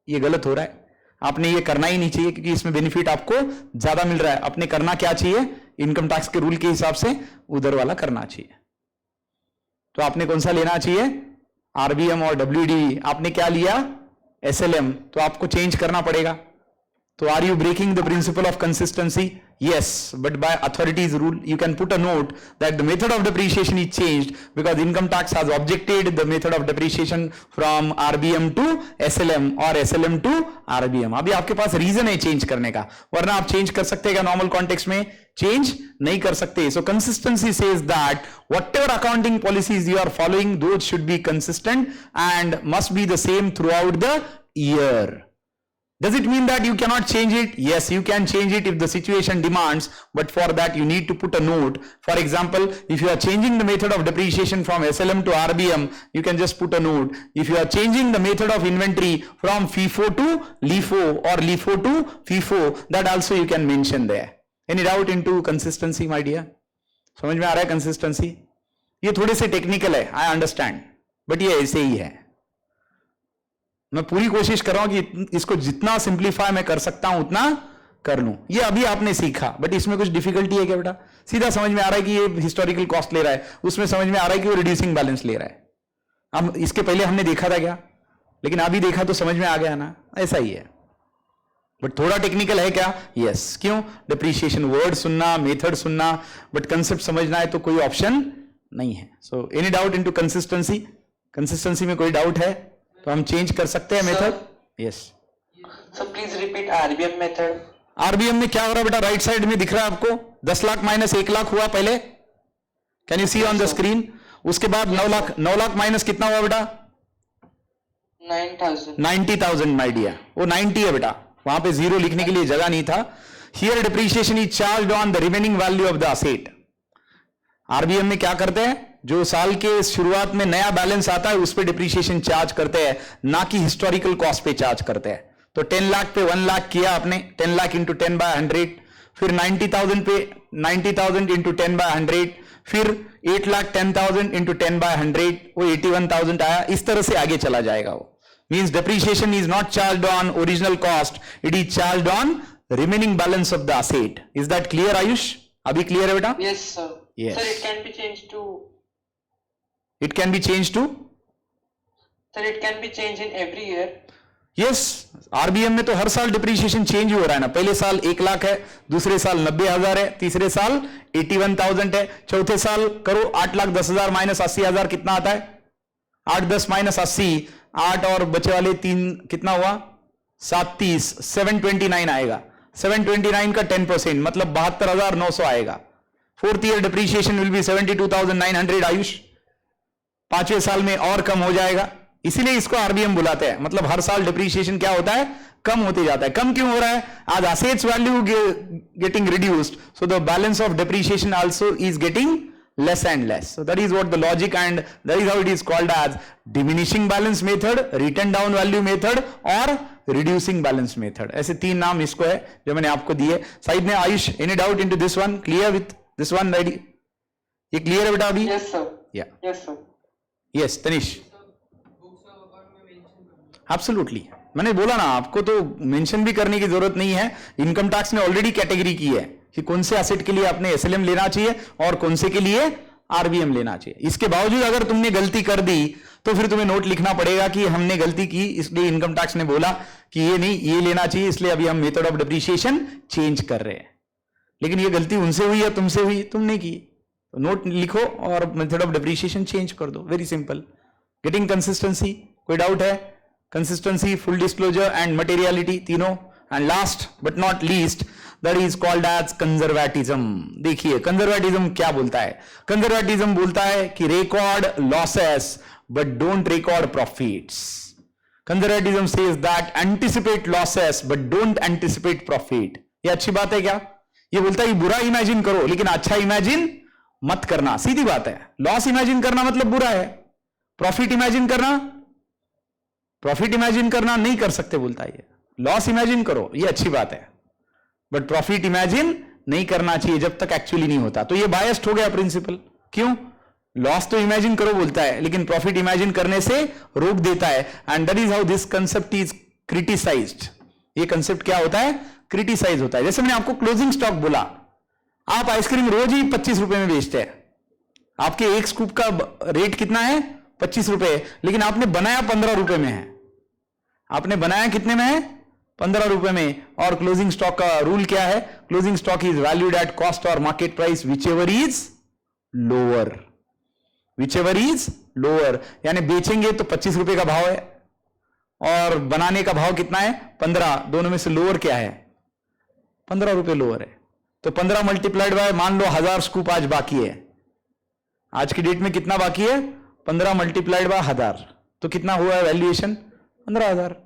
ये गलत हो रहा है, आपने ये करना ही नहीं चाहिए क्योंकि इसमें बेनिफिट आपको ज्यादा मिल रहा है। अपने करना क्या चाहिए? इनकम टैक्स के रूल के हिसाब से उधर वाला करना चाहिए। तो आपने कौन सा लेना चाहिए? आरबीएम और डब्ल्यूडी। आपने क्या लिया? एसएलएम। तो आपको चेंज करना पड़ेगा। तो are you breaking the principle of consistency? Yes, but by authorities rule, you can put a note that the method of depreciation is changed because income tax has objected the method of depreciation from RBM to SLM or SLM to RBM. अभी आपके पास reason है change करने का, वरना आप change कर सकते हैं नॉर्मल कॉन्टेक्स्ट में? चेंज नहीं कर सकते। So consistency says that whatever accounting policies you are following, those should be consistent and must be the same throughout the year. Does it mean that you cannot change it? Yes, you can change it if the situation demands, but for that you need to put a note. For example, if you are changing the method of depreciation from SLM to RBM, you can just put a note. If you are changing the method of inventory from FIFO to LIFO or LIFO to FIFO, that also you can mention there. Any doubt into consistency, my dear? समझ में आ रहा है consistency? ये थोड़े से technical है, I understand, but ये ऐसे ही है। मैं पूरी कोशिश कर रहा हूं कि इसको जितना सिंप्लीफाई मैं कर सकता हूं उतना कर लूं। ये अभी आपने सीखा, बट इसमें कुछ डिफिकल्टी है क्या बेटा? सीधा समझ में आ रहा है कि ये हिस्टोरिकल कॉस्ट ले रहा है, उसमें समझ में आ रहा है कि वो रिड्यूसिंग बैलेंस ले रहा है। अब इसके पहले हमने देखा था क्या? लेकिन अभी देखा तो समझ में आ गया ना, ऐसा ही है। बट थोड़ा टेक्निकल है क्या? यस। क्यों? डिप्रीशिएशन वर्ड सुनना, मेथड सुनना, बट कंसेप्ट समझना है तो कोई ऑप्शन नहीं है। So any doubt into consistency? Consistency में कोई डाउट है तो हम चेंज कर सकते हैं method? Yes. So please repeat RBM method. RBM में क्या हो रहा है बेटा? राइट साइड में दिख रहा है आपको 10 लाख माइनस 1 लाख हुआ पहले, can you see on the screen? उसके बाद 9 लाख माइनस कितना हुआ बेटा? 90,000 माय डियर। वो 90 है बेटा, वहां पे जीरो लिखने के लिए जगह नहीं था। Here depreciation is charged on the remaining value of the asset. RBM में क्या करते हैं? जो साल के शुरुआत में नया बैलेंस आता है उस पे डिप्रीशिएशन चार्ज करते हैं, ना कि हिस्टोरिकल कॉस्ट पे चार्ज करते हैं। तो 10 लाख पे 1 लाख किया आपने, 10 लाख इंटू 10 बाय 100, फिर 90,000 पे 90,000 इंटू 10 बाय 100, फिर 8 लाख 10,000 इंटू 10 बाय 100, वो 81,000 आया। इस तरह से आगे चला जाएगा। वो means depreciation is not charged on original cost, it is charged on remaining balance of the asset. Is that clear Ayush? अभी क्लियर है बेटा? Yes sir. Yes. Sir, it can be changed to. It can be changed to. Sir, it can be changed in every year. Yes, RBM में तो हर साल depreciation change हो रहा है ना। पहले साल 1 लाख है, दूसरे साल 90,000 है, तीसरे साल 81,000 है, चौथे साल करो 8,10,000 माइनस 80,000 कितना आता है? 8 माइनस 80, 8 और बचे वाले 3 कितना हुआ? 730, 729 आएगा। 729 का 10% मतलब 72,900 आएगा। Fourth year depreciation will be 72,900 Ayush. 5वें साल में और कम हो जाएगा, इसीलिए इसको आरबीएम बुलाते हैं। मतलब हर साल डिप्रीशिएशन क्या होता है? कम होते जाता है। कम क्यों हो रहा है? आज assets value getting reduced, so the balance of depreciation also is getting less and less. So that is what the logic, and that is how it is called as diminishing balance method, written down value method और reducing balance method. ऐसे 3 नाम इसको है जो मैंने आपको दिए। Side में Ayush, any doubt into this one? Clear with this one? Ready? ये clear है बेटा अभी? Yes sir. Yeah. Yes sir. Yes, Tanish. Absolutely. मैंने बोला ना आपको, तो मेंशन भी करने की जरूरत नहीं है। इनकम टैक्स ने ऑलरेडी कैटेगरी की है कि कौन से एसेट के लिए आपने एसएलएम लेना चाहिए और कौन से के लिए आरबीएम लेना चाहिए। इसके बावजूद अगर तुमने गलती कर दी तो फिर तुम्हें नोट लिखना पड़ेगा कि हमने गलती की, इसलिए इनकम टैक्स ने बोला कि ये नहीं, ये लेना चाहिए, इसलिए अभी हम मेथड ऑफ डिप्रिसिएशन चेंज कर रहे हैं। लेकिन ये गलती उनसे हुई या तुमसे हुई, तुमने की, तो नोट लिखो और मेथड ऑफ डिप्रिसिएशन चेंज कर दो। Very simple. गेटिंग कंसिस्टेंसी, कोई डाउट है? Consistency, full disclosure and materiality, तीनों। And last but not least, that is called as conservatism. देखिए कंजर्वेटिज्म क्या बोलता है? कंजर्वेटिज्म बोलता है कि record losses but don't record profits. Conservatism says that anticipate losses but don't anticipate profit. ये अच्छी बात है क्या? ये बोलता है कि बुरा इमेजिन करो लेकिन अच्छा इमेजिन मत करना। सीधी बात है। लॉस इमेजिन करना मतलब बुरा है, प्रॉफिट इमेजिन करना नहीं कर सकते बोलता है। लॉस इमेजिन करो, ये अच्छी बात है, बट प्रॉफिट इमेजिन नहीं करना चाहिए जब तक एक्चुअली नहीं होता। तो ये बायस्ड हो गया प्रिंसिपल। क्यों? लॉस तो इमेजिन करो बोलता है लेकिन प्रॉफिट इमेजिन करने से रोक देता है। And that is how this concept is criticised. ये कंसेप्ट क्या होता है? क्रिटिसाइज होता है। जैसे मैंने आपको क्लोजिंग स्टॉक बोला, आप आइसक्रीम रोज ही 25 रुपए में बेचते हैं, आपके एक स्कूप का रेट कितना है? 25 रुपए, लेकिन आपने बनाया 15 रुपए में है। आपने बनाया कितने में है? 15 रुपए में। और क्लोजिंग स्टॉक का रूल क्या है? Closing stock is valued at cost और market price whichever is lower. Whichever is lower, यानी बेचेंगे तो 25 रुपए का भाव है और बनाने का भाव कितना है? 15। दोनों में से लोअर क्या है? 15 रुपए लोअर है। तो 15 मल्टीप्लाइड बाय, मान लो 1000 स्कूप आज बाकी है। आज की डेट में कितना बाकी है? 15 मल्टीप्लाइड बाय 1000, तो कितना हुआ है वैल्यूएशन? 15,000।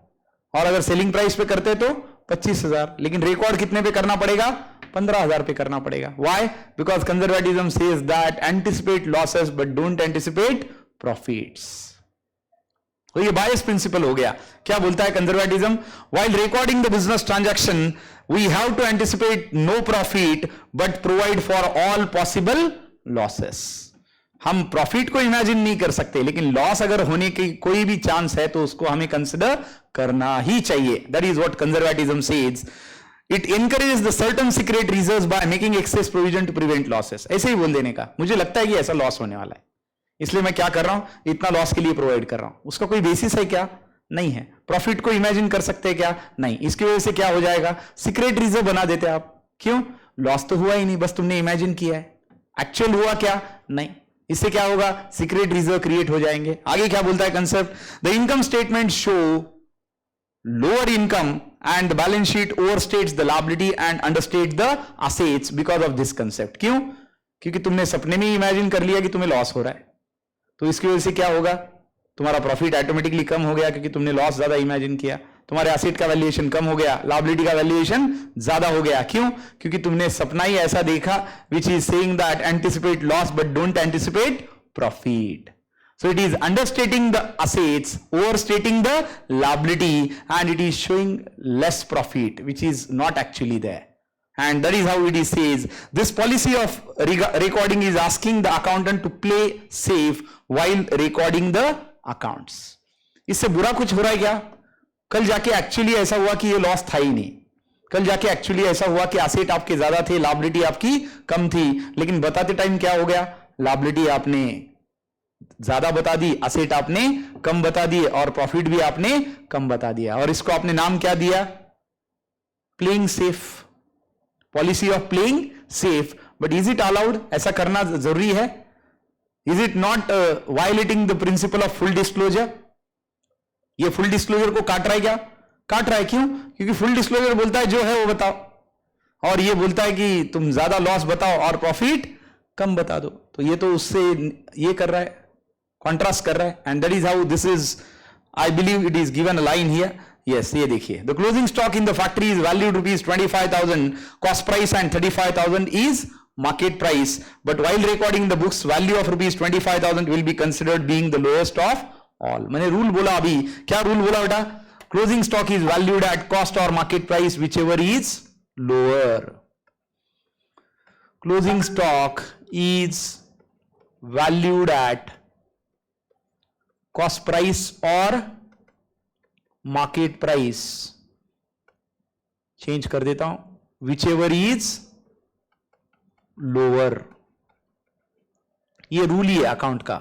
और अगर सेलिंग प्राइस पे करते तो 25,000, लेकिन रिकॉर्ड कितने पे करना पड़ेगा? 15,000 पे करना पड़ेगा। Why? Because conservatism says that anticipate losses but don't anticipate profits. तो ये बायस प्रिंसिपल हो गया। क्या बोलता है conservatism? While recording the business transaction we have to anticipate no profit but provide for all possible losses. हम profit को imagine नहीं कर सकते, लेकिन लॉस अगर होने की कोई भी चांस है तो उसको हमें कंसिडर करना ही चाहिए। That is what conservatism says. It encourages the certain secret reserves by making excess provision to prevent losses. ऐसे ही बोल देने का, मुझे लगता है कि ऐसा लॉस होने वाला है, इसलिए मैं क्या कर रहा हूं? इतना लॉस के लिए प्रोवाइड कर रहा हूं। उसका कोई बेसिस है क्या? नहीं है। प्रॉफिट को इमेजिन कर सकते हैं क्या? नहीं। इसकी वजह से क्या हो जाएगा? सीक्रेट रिजर्व बना देते आप। क्यों? लॉस तो हुआ ही नहीं, बस तुमने इमेजिन किया है। एक्चुअल हुआ क्या? नहीं। इससे क्या होगा? सीक्रेट रिजर्व क्रिएट हो जाएंगे। आगे क्या बोलता है concept? The income statement show lower income and the balance sheet overstates the liability and understate the assets because of this concept. क्यों? क्योंकि तुमने सपने में ही इमेजिन कर लिया कि तुम्हें लॉस हो रहा है, तो इसकी वजह से क्या होगा? तुम्हारा प्रॉफिट ऑटोमेटिकली कम हो गया क्योंकि तुमने लॉस ज्यादा इमेजिन किया। तुम्हारे एसेट का वैल्यूएशन कम हो गया, लायबिलिटी का वैल्यूएशन ज्यादा हो गया। क्यों? क्योंकि तुमने सपना ही ऐसा देखा which is saying that anticipate loss but don't anticipate profit. So it is understating the assets, overstating the liability, and it is showing less profit, which is not actually there. And that is how it is says. This policy of recording is asking the accountant to play safe while recording the accounts. इससे बुरा कुछ हो रहा है क्या? कल जाके actually ऐसा हुआ कि ये लॉस था ही नहीं। कल जाके एक्चुअली ऐसा हुआ कि एसेट आपके ज्यादा थे, लायबिलिटी आपकी कम थी, लेकिन बताते टाइम क्या हो गया? लायबिलिटी आपने ज्यादा बता दी, असेट आपने कम बता दिए और प्रॉफिट भी आपने कम बता दिया। और इसको आपने नाम क्या दिया? Playing safe. Policy of playing safe. But is it allowed? ऐसा करना जरूरी है? Is it not violating the principle of full disclosure? ये फुल डिस्क्लोजर को काट रहा है क्या? काट रहा है। क्यों? क्योंकि फुल डिस्क्लोजर बोलता है जो है वो बताओ, और ये बोलता है कि तुम ज्यादा लॉस बताओ और प्रॉफिट कम बता दो। तो ये तो उससे ये कर रहा है, कॉन्ट्रास्ट कर रहा है। And that is how this is, I believe it is given a line here. Yes, ये देखिए, the closing stock in the factory is valued ₹25,000, cost price and 35,000 is market price, but while recording the books value of ₹25,000 will be considered being the lowest of all. मैंने rule बोला अभी, क्या rule बोला बेटा? Closing stock is valued at cost और market price whichever is lower. Closing stock is valued at cost price और market price, change कर देता हूं, विच एवर इज लोअर। ये रूल ही है अकाउंट का,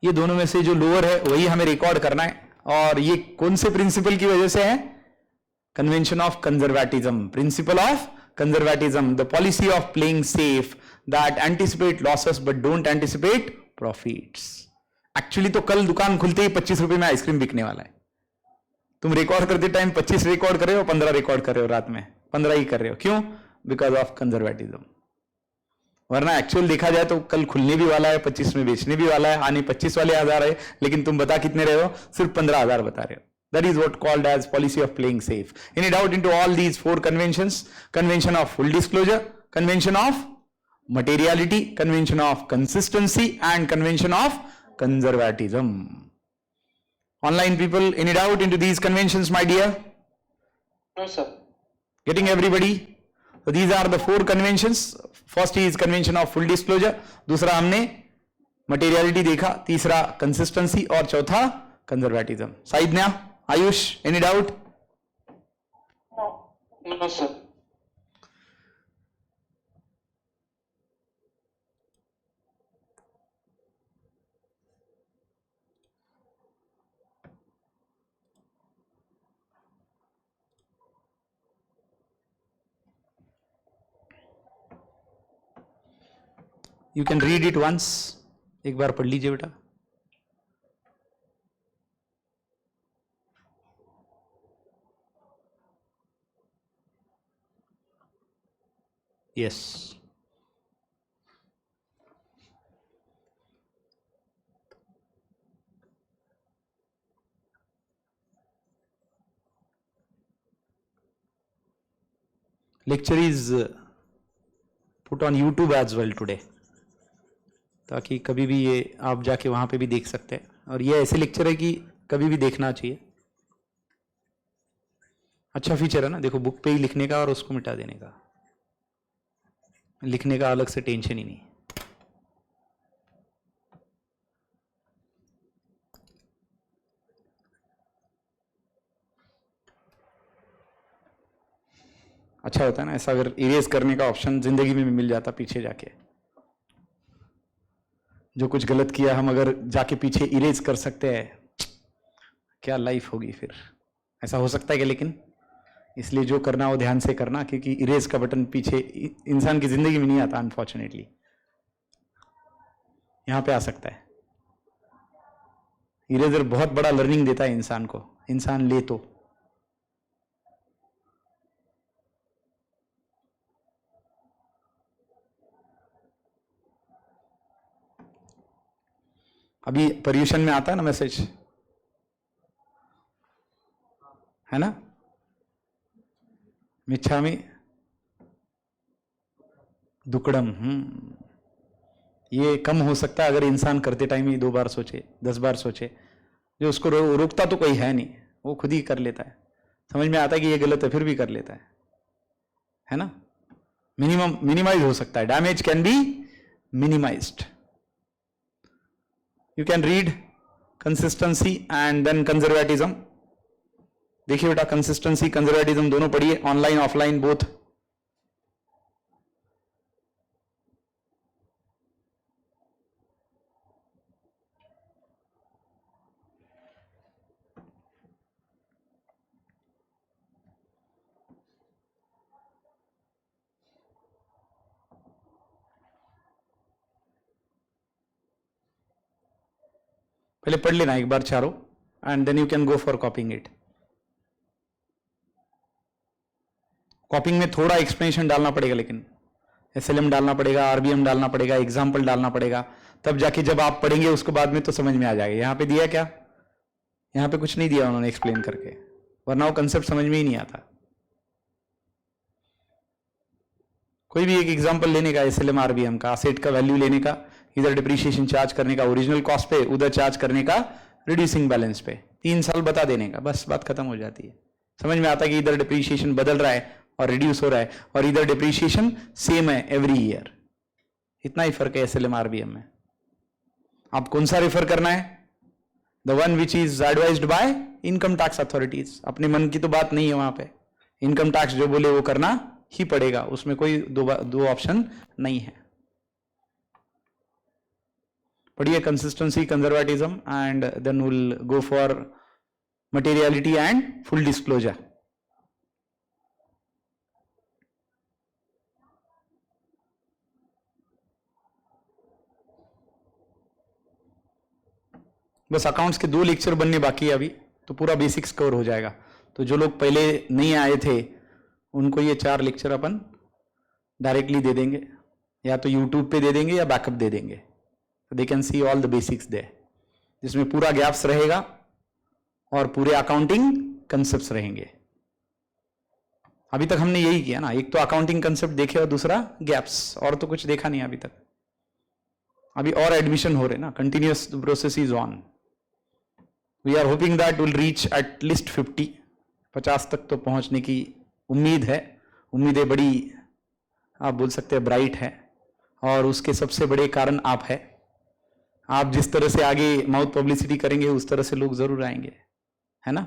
ये दोनों में से जो लोअर है वही हमें रिकॉर्ड करना है। और ये कौन से प्रिंसिपल की वजह से है? Convention of conservatism, principle of conservatism, the policy of playing safe that anticipate losses but don't anticipate profits. Actually तो कल दुकान खुलते ही 25 रुपए में आइसक्रीम बिकने वाला है, तुम रिकॉर्ड करते टाइम 25 रिकॉर्ड कर रहे हो, 15 रिकॉर्ड कर रहे हो, रात में 15 ही कर रहे हो। क्यों? Because of conservatism. वरना एक्चुअल देखा जाए तो कल खुलने भी वाला है, 25 में बेचने भी वाला है, आने 25 वाले आ रहे, लेकिन तुम बता कितने रहे हो? सिर्फ 15,000 बता रहे हो। That is what called as policy of playing safe. Any doubt into all these 4 conventions? Convention of full disclosure, convention of materiality, convention of consistency, and convention of conservatism. Online people, any doubt into these conventions, my dear? No, sir. Getting everybody? So these are the 4 conventions. First is convention of full disclosure. दूसरा हमने materiality देखा, तीसरा consistency और चौथा conservatism. साइदन्या, Ayush, any doubt? No, sir. You can read it once. एक बार पढ़ लीजिए बेटा. Yes. Lecture is put on YouTube as well today, ताकि कभी भी ये आप जाके वहाँ पे भी देख सकते हैं। और ये ऐसे लेक्चर है कि कभी भी देखना चाहिए। अच्छा फीचर है ना, देखो बुक पे ही लिखने का और उसको मिटा देने का, लिखने का अलग से टेंशन ही नहीं। अच्छा होता है ना ऐसा, अगर इरेज करने का ऑप्शन जिंदगी में भी मिल जाता पीछे जाके। जो कुछ गलत किया हम अगर जाके पीछे इरेज कर सकते हैं, क्या लाइफ होगी फिर। ऐसा हो सकता है कि, लेकिन इसलिए जो करना वो ध्यान से करना, क्योंकि इरेज का बटन पीछे इंसान की जिंदगी में नहीं आता अनफॉर्चुनेटली, यहां पे आ सकता है। इरेजर बहुत बड़ा लर्निंग देता है इंसान को, इंसान ले तो। अभी पर्यूषण में आता है ना मैसेज, है ना, मिच्छामि दुक्कडम। ये कम हो सकता है अगर इंसान करते टाइम ही 2 बार सोचे, 10 बार सोचे। जो उसको रोकता तो कोई है नहीं, वो खुद ही कर लेता है। समझ में आता है कि ये गलत है, फिर भी कर लेता है ना। मिनिमाइज हो सकता है, damage can be minimised. You can read consistency and then conservatism. देखिए बेटा, consistency, conservatism दोनों पढ़िए, ऑनलाइन ऑफलाइन बोथ। पहले पढ़ लेना एक बार चारों, and then you can go for copying it. Copying में थोड़ा एक्सप्लेनेशन डालना पड़ेगा, लेकिन एसएलएम डालना पड़ेगा, आरबीएम डालना पड़ेगा, एग्जाम्पल डालना पड़ेगा, तब जाके जब आप पढ़ेंगे उसको बाद में तो समझ में आ जाएगा। यहाँ पे दिया क्या? यहाँ पे कुछ नहीं दिया उन्होंने एक्सप्लेन करके, वरना वो कंसेप्ट समझ में ही नहीं आता। कोई भी एक एग्जाम्पल लेने का एसएलएम आरबीएम का, असेट का वैल्यू लेने का, इधर डिप्रीशिएशन चार्ज करने का ओरिजिनल कॉस्ट पे, उधर चार्ज करने का रिड्यूसिंग बैलेंस पे, 3 साल बता देने का, बस बात खत्म हो जाती है। समझ में आता है कि इधर डिप्रीशिएशन बदल रहा है और रिड्यूस हो रहा है, और इधर डिप्रीशिएशन सेम है एवरी ईयर। इतना ही फर्क है एसएलएम आरबीएम में। आप कौन सा रेफर करना है? The one which is advised by income tax authorities. अपने मन की तो बात नहीं है वहां पे, इनकम टैक्स जो बोले वो करना ही पड़ेगा, उसमें कोई दो ऑप्शन नहीं है। पढ़िए consistency, conservatism and then will go for materiality and full disclosure. बस अकाउंट्स के 2 लेक्चर बनने बाकी है अभी, तो पूरा बेसिक्स कवर हो जाएगा. तो जो लोग पहले नहीं आए थे उनको ये 4 लेक्चर अपन डायरेक्टली दे देंगे, या तो यूट्यूब पे दे देंगे या बैकअप दे देंगे. They can see all the basics they, जिसमें पूरा गैप्स रहेगा और पूरे अकाउंटिंग कंसेप्ट्स रहेंगे. अभी तक हमने यही किया ना, एक तो अकाउंटिंग कंसेप्ट देखे और दूसरा गैप्स, और तो कुछ देखा नहीं अभी तक. अभी और एडमिशन हो रहे ना, continuous process is on. We are hoping that will reach at least 50 तक तो पहुंचने की उम्मीद है. उम्मीदें बड़ी, आप बोल सकते हैं ब्राइट है, और उसके सबसे बड़े कारण आप है. आप जिस तरह से आगे माउथ पब्लिसिटी करेंगे उस तरह से लोग जरूर आएंगे, है ना.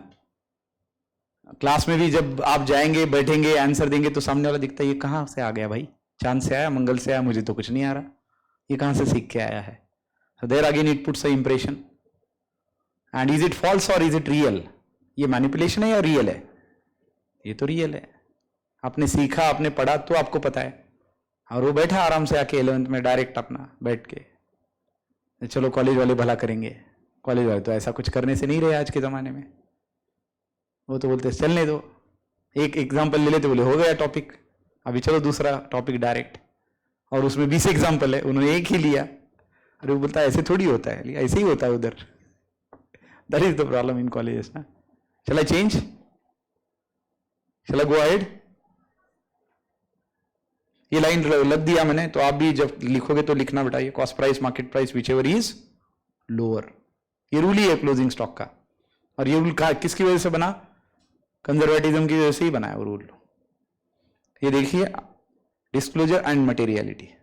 क्लास में भी जब आप जाएंगे, बैठेंगे, आंसर देंगे तो सामने वाला दिखता है ये कहाँ से आ गया भाई, चांद से आया, मंगल से आया, मुझे तो कुछ नहीं आ रहा, ये कहाँ से सीख के आया है. There again it puts a impression. And is it false और इज इट रियल? ये मैनिपुलेशन है या रियल है? ये तो रियल है. आपने सीखा, आपने पढ़ा तो आपको पता है. और वो बैठा आराम से आके 11th में डायरेक्ट अपना बैठ के, चलो कॉलेज वाले भला करेंगे. कॉलेज वाले तो ऐसा कुछ करने से नहीं रहे आज के ज़माने में. वो तो बोलते चलने दो, एक एग्जाम्पल ले लेते, बोले हो गया टॉपिक, अभी चलो दूसरा टॉपिक डायरेक्ट. और उसमें 20 एग्जाम्पल है, उन्होंने एक ही लिया. अरे वो बोलता है ऐसे थोड़ी होता है, ऐसे ही होता है उधर. That is the problem in colleges ना. Shall I change? Shall I go ahead? ये लाइन लग दिया मैंने, तो आप भी जब लिखोगे तो लिखना बेटा, ये cost price, market price, whichever is lower. ये रूल ही है क्लोजिंग स्टॉक का. और ये रूल किसकी वजह से बना? कंजर्वेटिज्म की वजह से ही बना है वो रूल. ये देखिए, डिस्क्लोजर एंड मटेरियलिटी.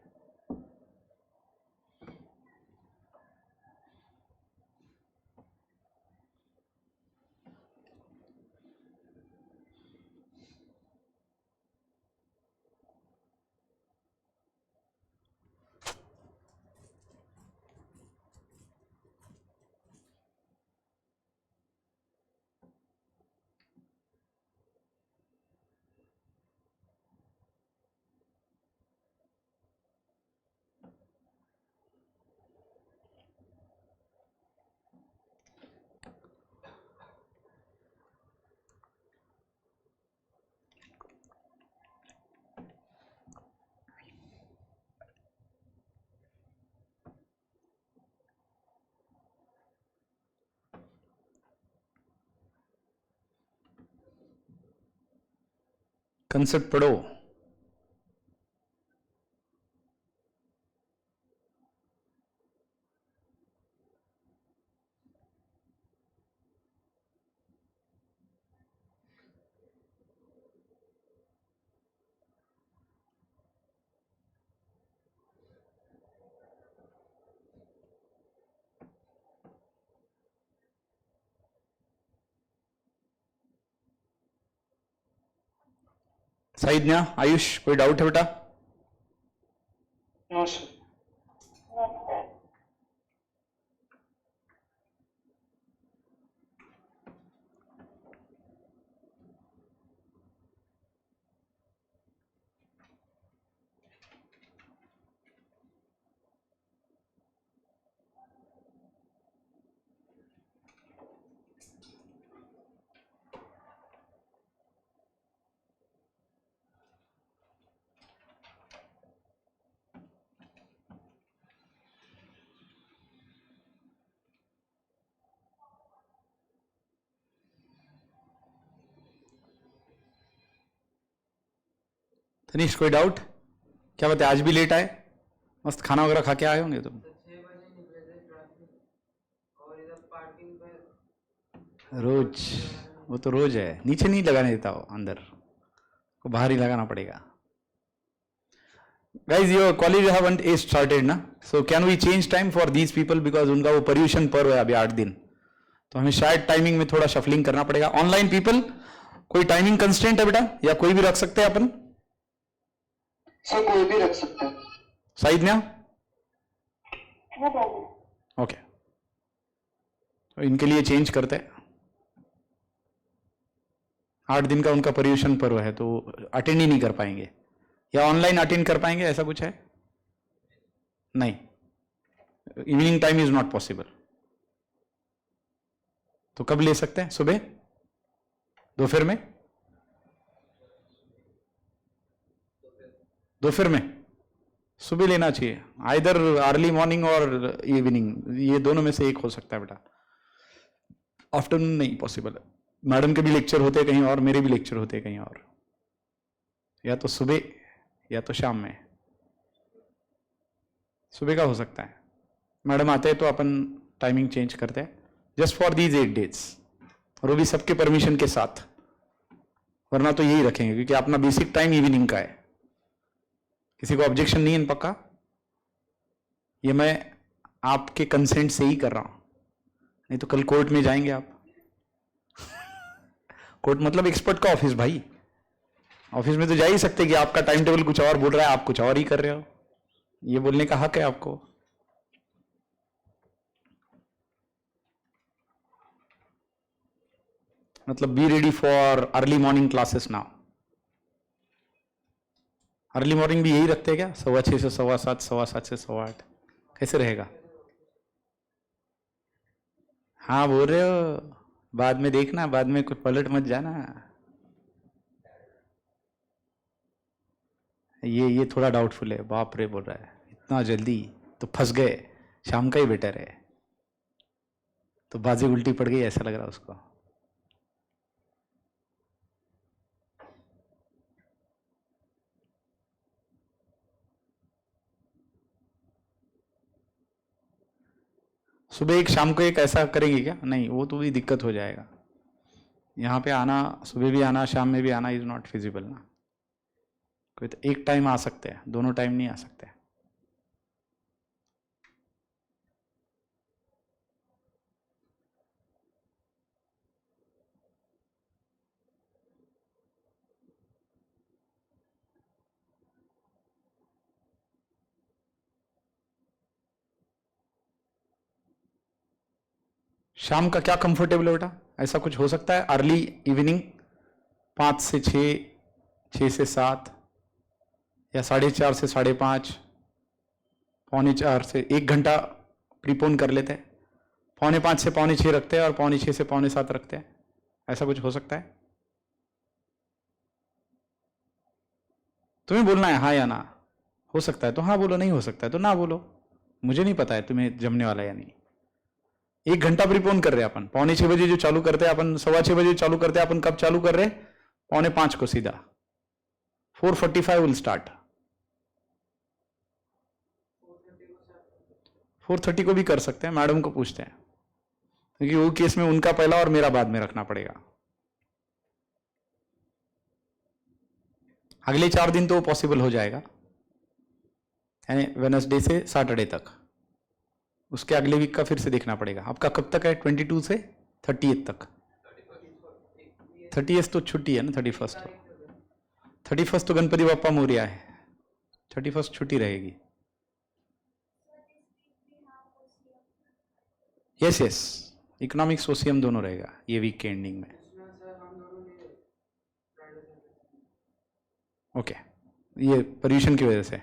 कंसेप्ट पढ़ो. साइदन्या, आयुष, कोई डाउट है बेटा? No sir. तनिष, कोई डाउट? क्या बताए, आज भी लेट आए? मस्त खाना वगैरह खा के आए होंगे तुम. रोज, वो तो रोज है. नीचे नहीं लगाने देता हो, अंदर को बाहर ही लगाना पड़ेगा. Guys your college haven't is started ना, so can we change time for these people, because उनका वो पर्यूषण पर्व है अभी 8 दिन, तो हमें शायद टाइमिंग में थोड़ा शफलिंग करना पड़ेगा. ऑनलाइन पीपल, कोई टाइमिंग कंस्टेंट है बेटा, या कोई भी रख सकते हैं अपन? सर कोई भी रख सकता है. साइदन्या, ओके, तो इनके लिए चेंज करते हैं। 8 दिन का उनका पर्यूषण पर्व है तो अटेंड ही नहीं कर पाएंगे, या ऑनलाइन अटेंड कर पाएंगे, ऐसा कुछ है? नहीं, evening time is not possible. तो कब ले सकते हैं? सुबह, दोपहर में? दोपहर में? सुबह लेना चाहिए, आइदर अर्ली मॉर्निंग और इवनिंग, ये दोनों में से एक हो सकता है बेटा। आफ्टरनून नहीं पॉसिबल है, मैडम के भी लेक्चर होते हैं कहीं और, मेरे भी लेक्चर होते हैं कहीं और, या तो सुबह या तो शाम में। सुबह का हो सकता है, मैडम आते हैं तो अपन टाइमिंग चेंज करते हैं जस्ट फॉर दीज 8 डेज, और वो भी सबके परमिशन के साथ, वरना तो यही रखेंगे क्योंकि अपना बेसिक टाइम इवनिंग का है। किसी को ऑब्जेक्शन नहीं है? पक्का? ये मैं आपके कंसेंट से ही कर रहा हूं, नहीं तो कल कोर्ट में जाएंगे आप। कोर्ट मतलब एक्सपर्ट का ऑफिस भाई, ऑफिस में तो जा ही सकते कि आपका टाइम टेबल कुछ और बोल रहा है, आप कुछ और ही कर रहे हो, ये बोलने का हक है आपको। मतलब be ready for early morning classes now. Early morning भी यही रखते हैं क्या? 6:15 से 7:15, 7:15 से 8:15, कैसे रहेगा? हाँ बोल रहे हो, बाद में देखना, बाद में कुछ पलट मत जाना। ये थोड़ा डाउटफुल है, बाप रे बोल रहा है इतना जल्दी, तो फंस गए, शाम का ही बेटर है। तो बाजी उल्टी पड़ गई ऐसा लग रहा उसको। सुबह एक शाम को एक ऐसा करेंगे क्या? नहीं, वो तो भी दिक्कत हो जाएगा, यहाँ पे आना, सुबह भी आना शाम में भी आना इज नॉट फिजिबल ना। कोई तो एक टाइम आ सकते हैं, दोनों टाइम नहीं आ सकते। शाम का क्या कंफर्टेबल है बेटा? ऐसा कुछ हो सकता है अर्ली इवनिंग, 5 से 6, 6 से 7, या 4:30 से 5:30, 3:45 से 1 घंटा प्रीपोन कर लेते हैं, 4:45 से 5:45 रखते हैं और 5:45 से 7:45 रखते हैं, ऐसा कुछ हो सकता है? तुम्हें बोलना है हाँ या ना, हो सकता है तो हाँ बोलो, नहीं हो सकता है तो ना बोलो, मुझे नहीं पता है तुम्हें जमने वाला है या नहीं। 1 घंटा प्रीपोन कर रहे हैं अपन, 4:45 जो चालू करते हैं अपन, 6:15 चालू करते हैं अपन, कब चालू कर रहे हैं? 4:45 को सीधा, 4:45 विल स्टार्ट। 4:30 को भी कर सकते हैं, मैडम को पूछते हैं, क्योंकि वो केस में उनका पहला और मेरा बाद में रखना पड़ेगा। अगले 4 दिन तो पॉसिबल हो जाएगा, यानी वेडनेसडे से सैटरडे तक। उसके अगले वीक का फिर से देखना पड़ेगा। आपका कब तक है? 22 से 30 तक। 30 तो छुट्टी है ना, 31 तो, 31 तो गणपति बापा मोरिया है, 31 छुट्टी रहेगी। यस यस, इकोनॉमिक्स ओसीएम दोनों रहेगा ये वीक के एंडिंग में। ओके, ये पर्यूषण की वजह से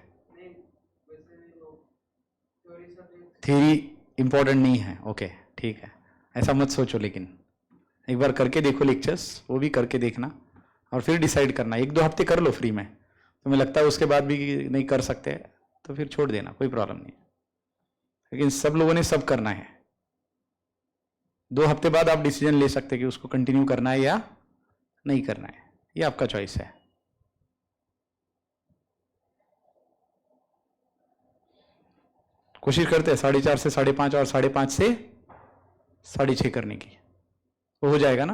थ्योरी इंपॉर्टेंट नहीं है। ओके ठीक है, ऐसा मत सोचो, लेकिन एक बार करके देखो लेक्चर्स, वो भी करके देखना और फिर डिसाइड करना। 1-2 हफ्ते कर लो फ्री में, तुम्हें लगता है उसके बाद भी नहीं कर सकते तो फिर छोड़ देना, कोई प्रॉब्लम नहीं। लेकिन सब लोगों ने सब करना है, 2 हफ्ते बाद आप डिसीजन ले सकते कि उसको कंटिन्यू करना है या नहीं करना है, ये आपका चॉइस है। कोशिश करते हैं 4:30 से 5:30 और 5:30 से 6:30 करने की, वो हो जाएगा ना?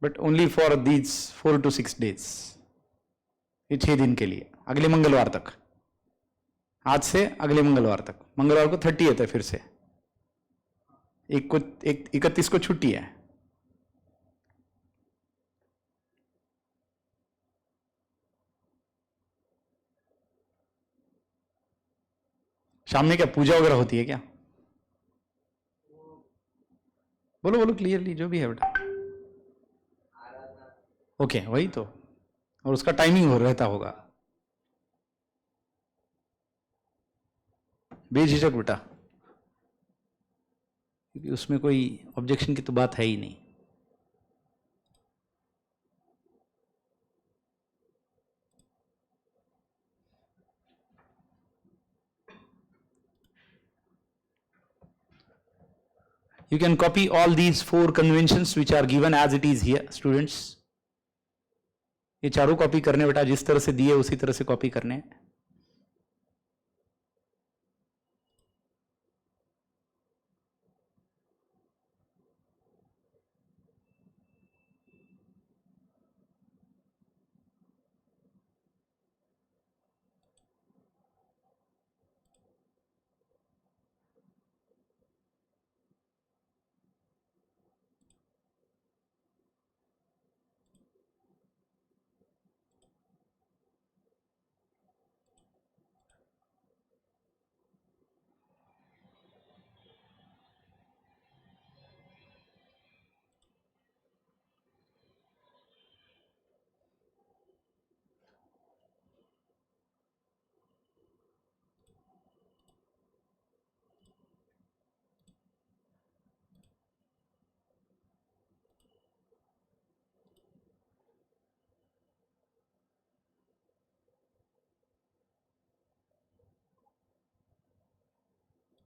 But only for these 4 to 6 days, ये 6 दिन के लिए, अगले मंगलवार तक, आज से अगले मंगलवार तक। मंगलवार को 30 है फिर से, 31 को छुट्टी है। शाम में क्या पूजा वगैरह होती है क्या? बोलो बोलो क्लियरली, जो भी है बेटा। ओके, वही तो, और उसका टाइमिंग हो रहता होगा। बेझिझक बेटा, क्योंकि उसमें कोई ऑब्जेक्शन की तो बात है ही नहीं। You can copy all these 4 conventions which are given as it is here, students. ये चारों कॉपी करने बेटा, जिस तरह से दिए उसी तरह से कॉपी करने हैं।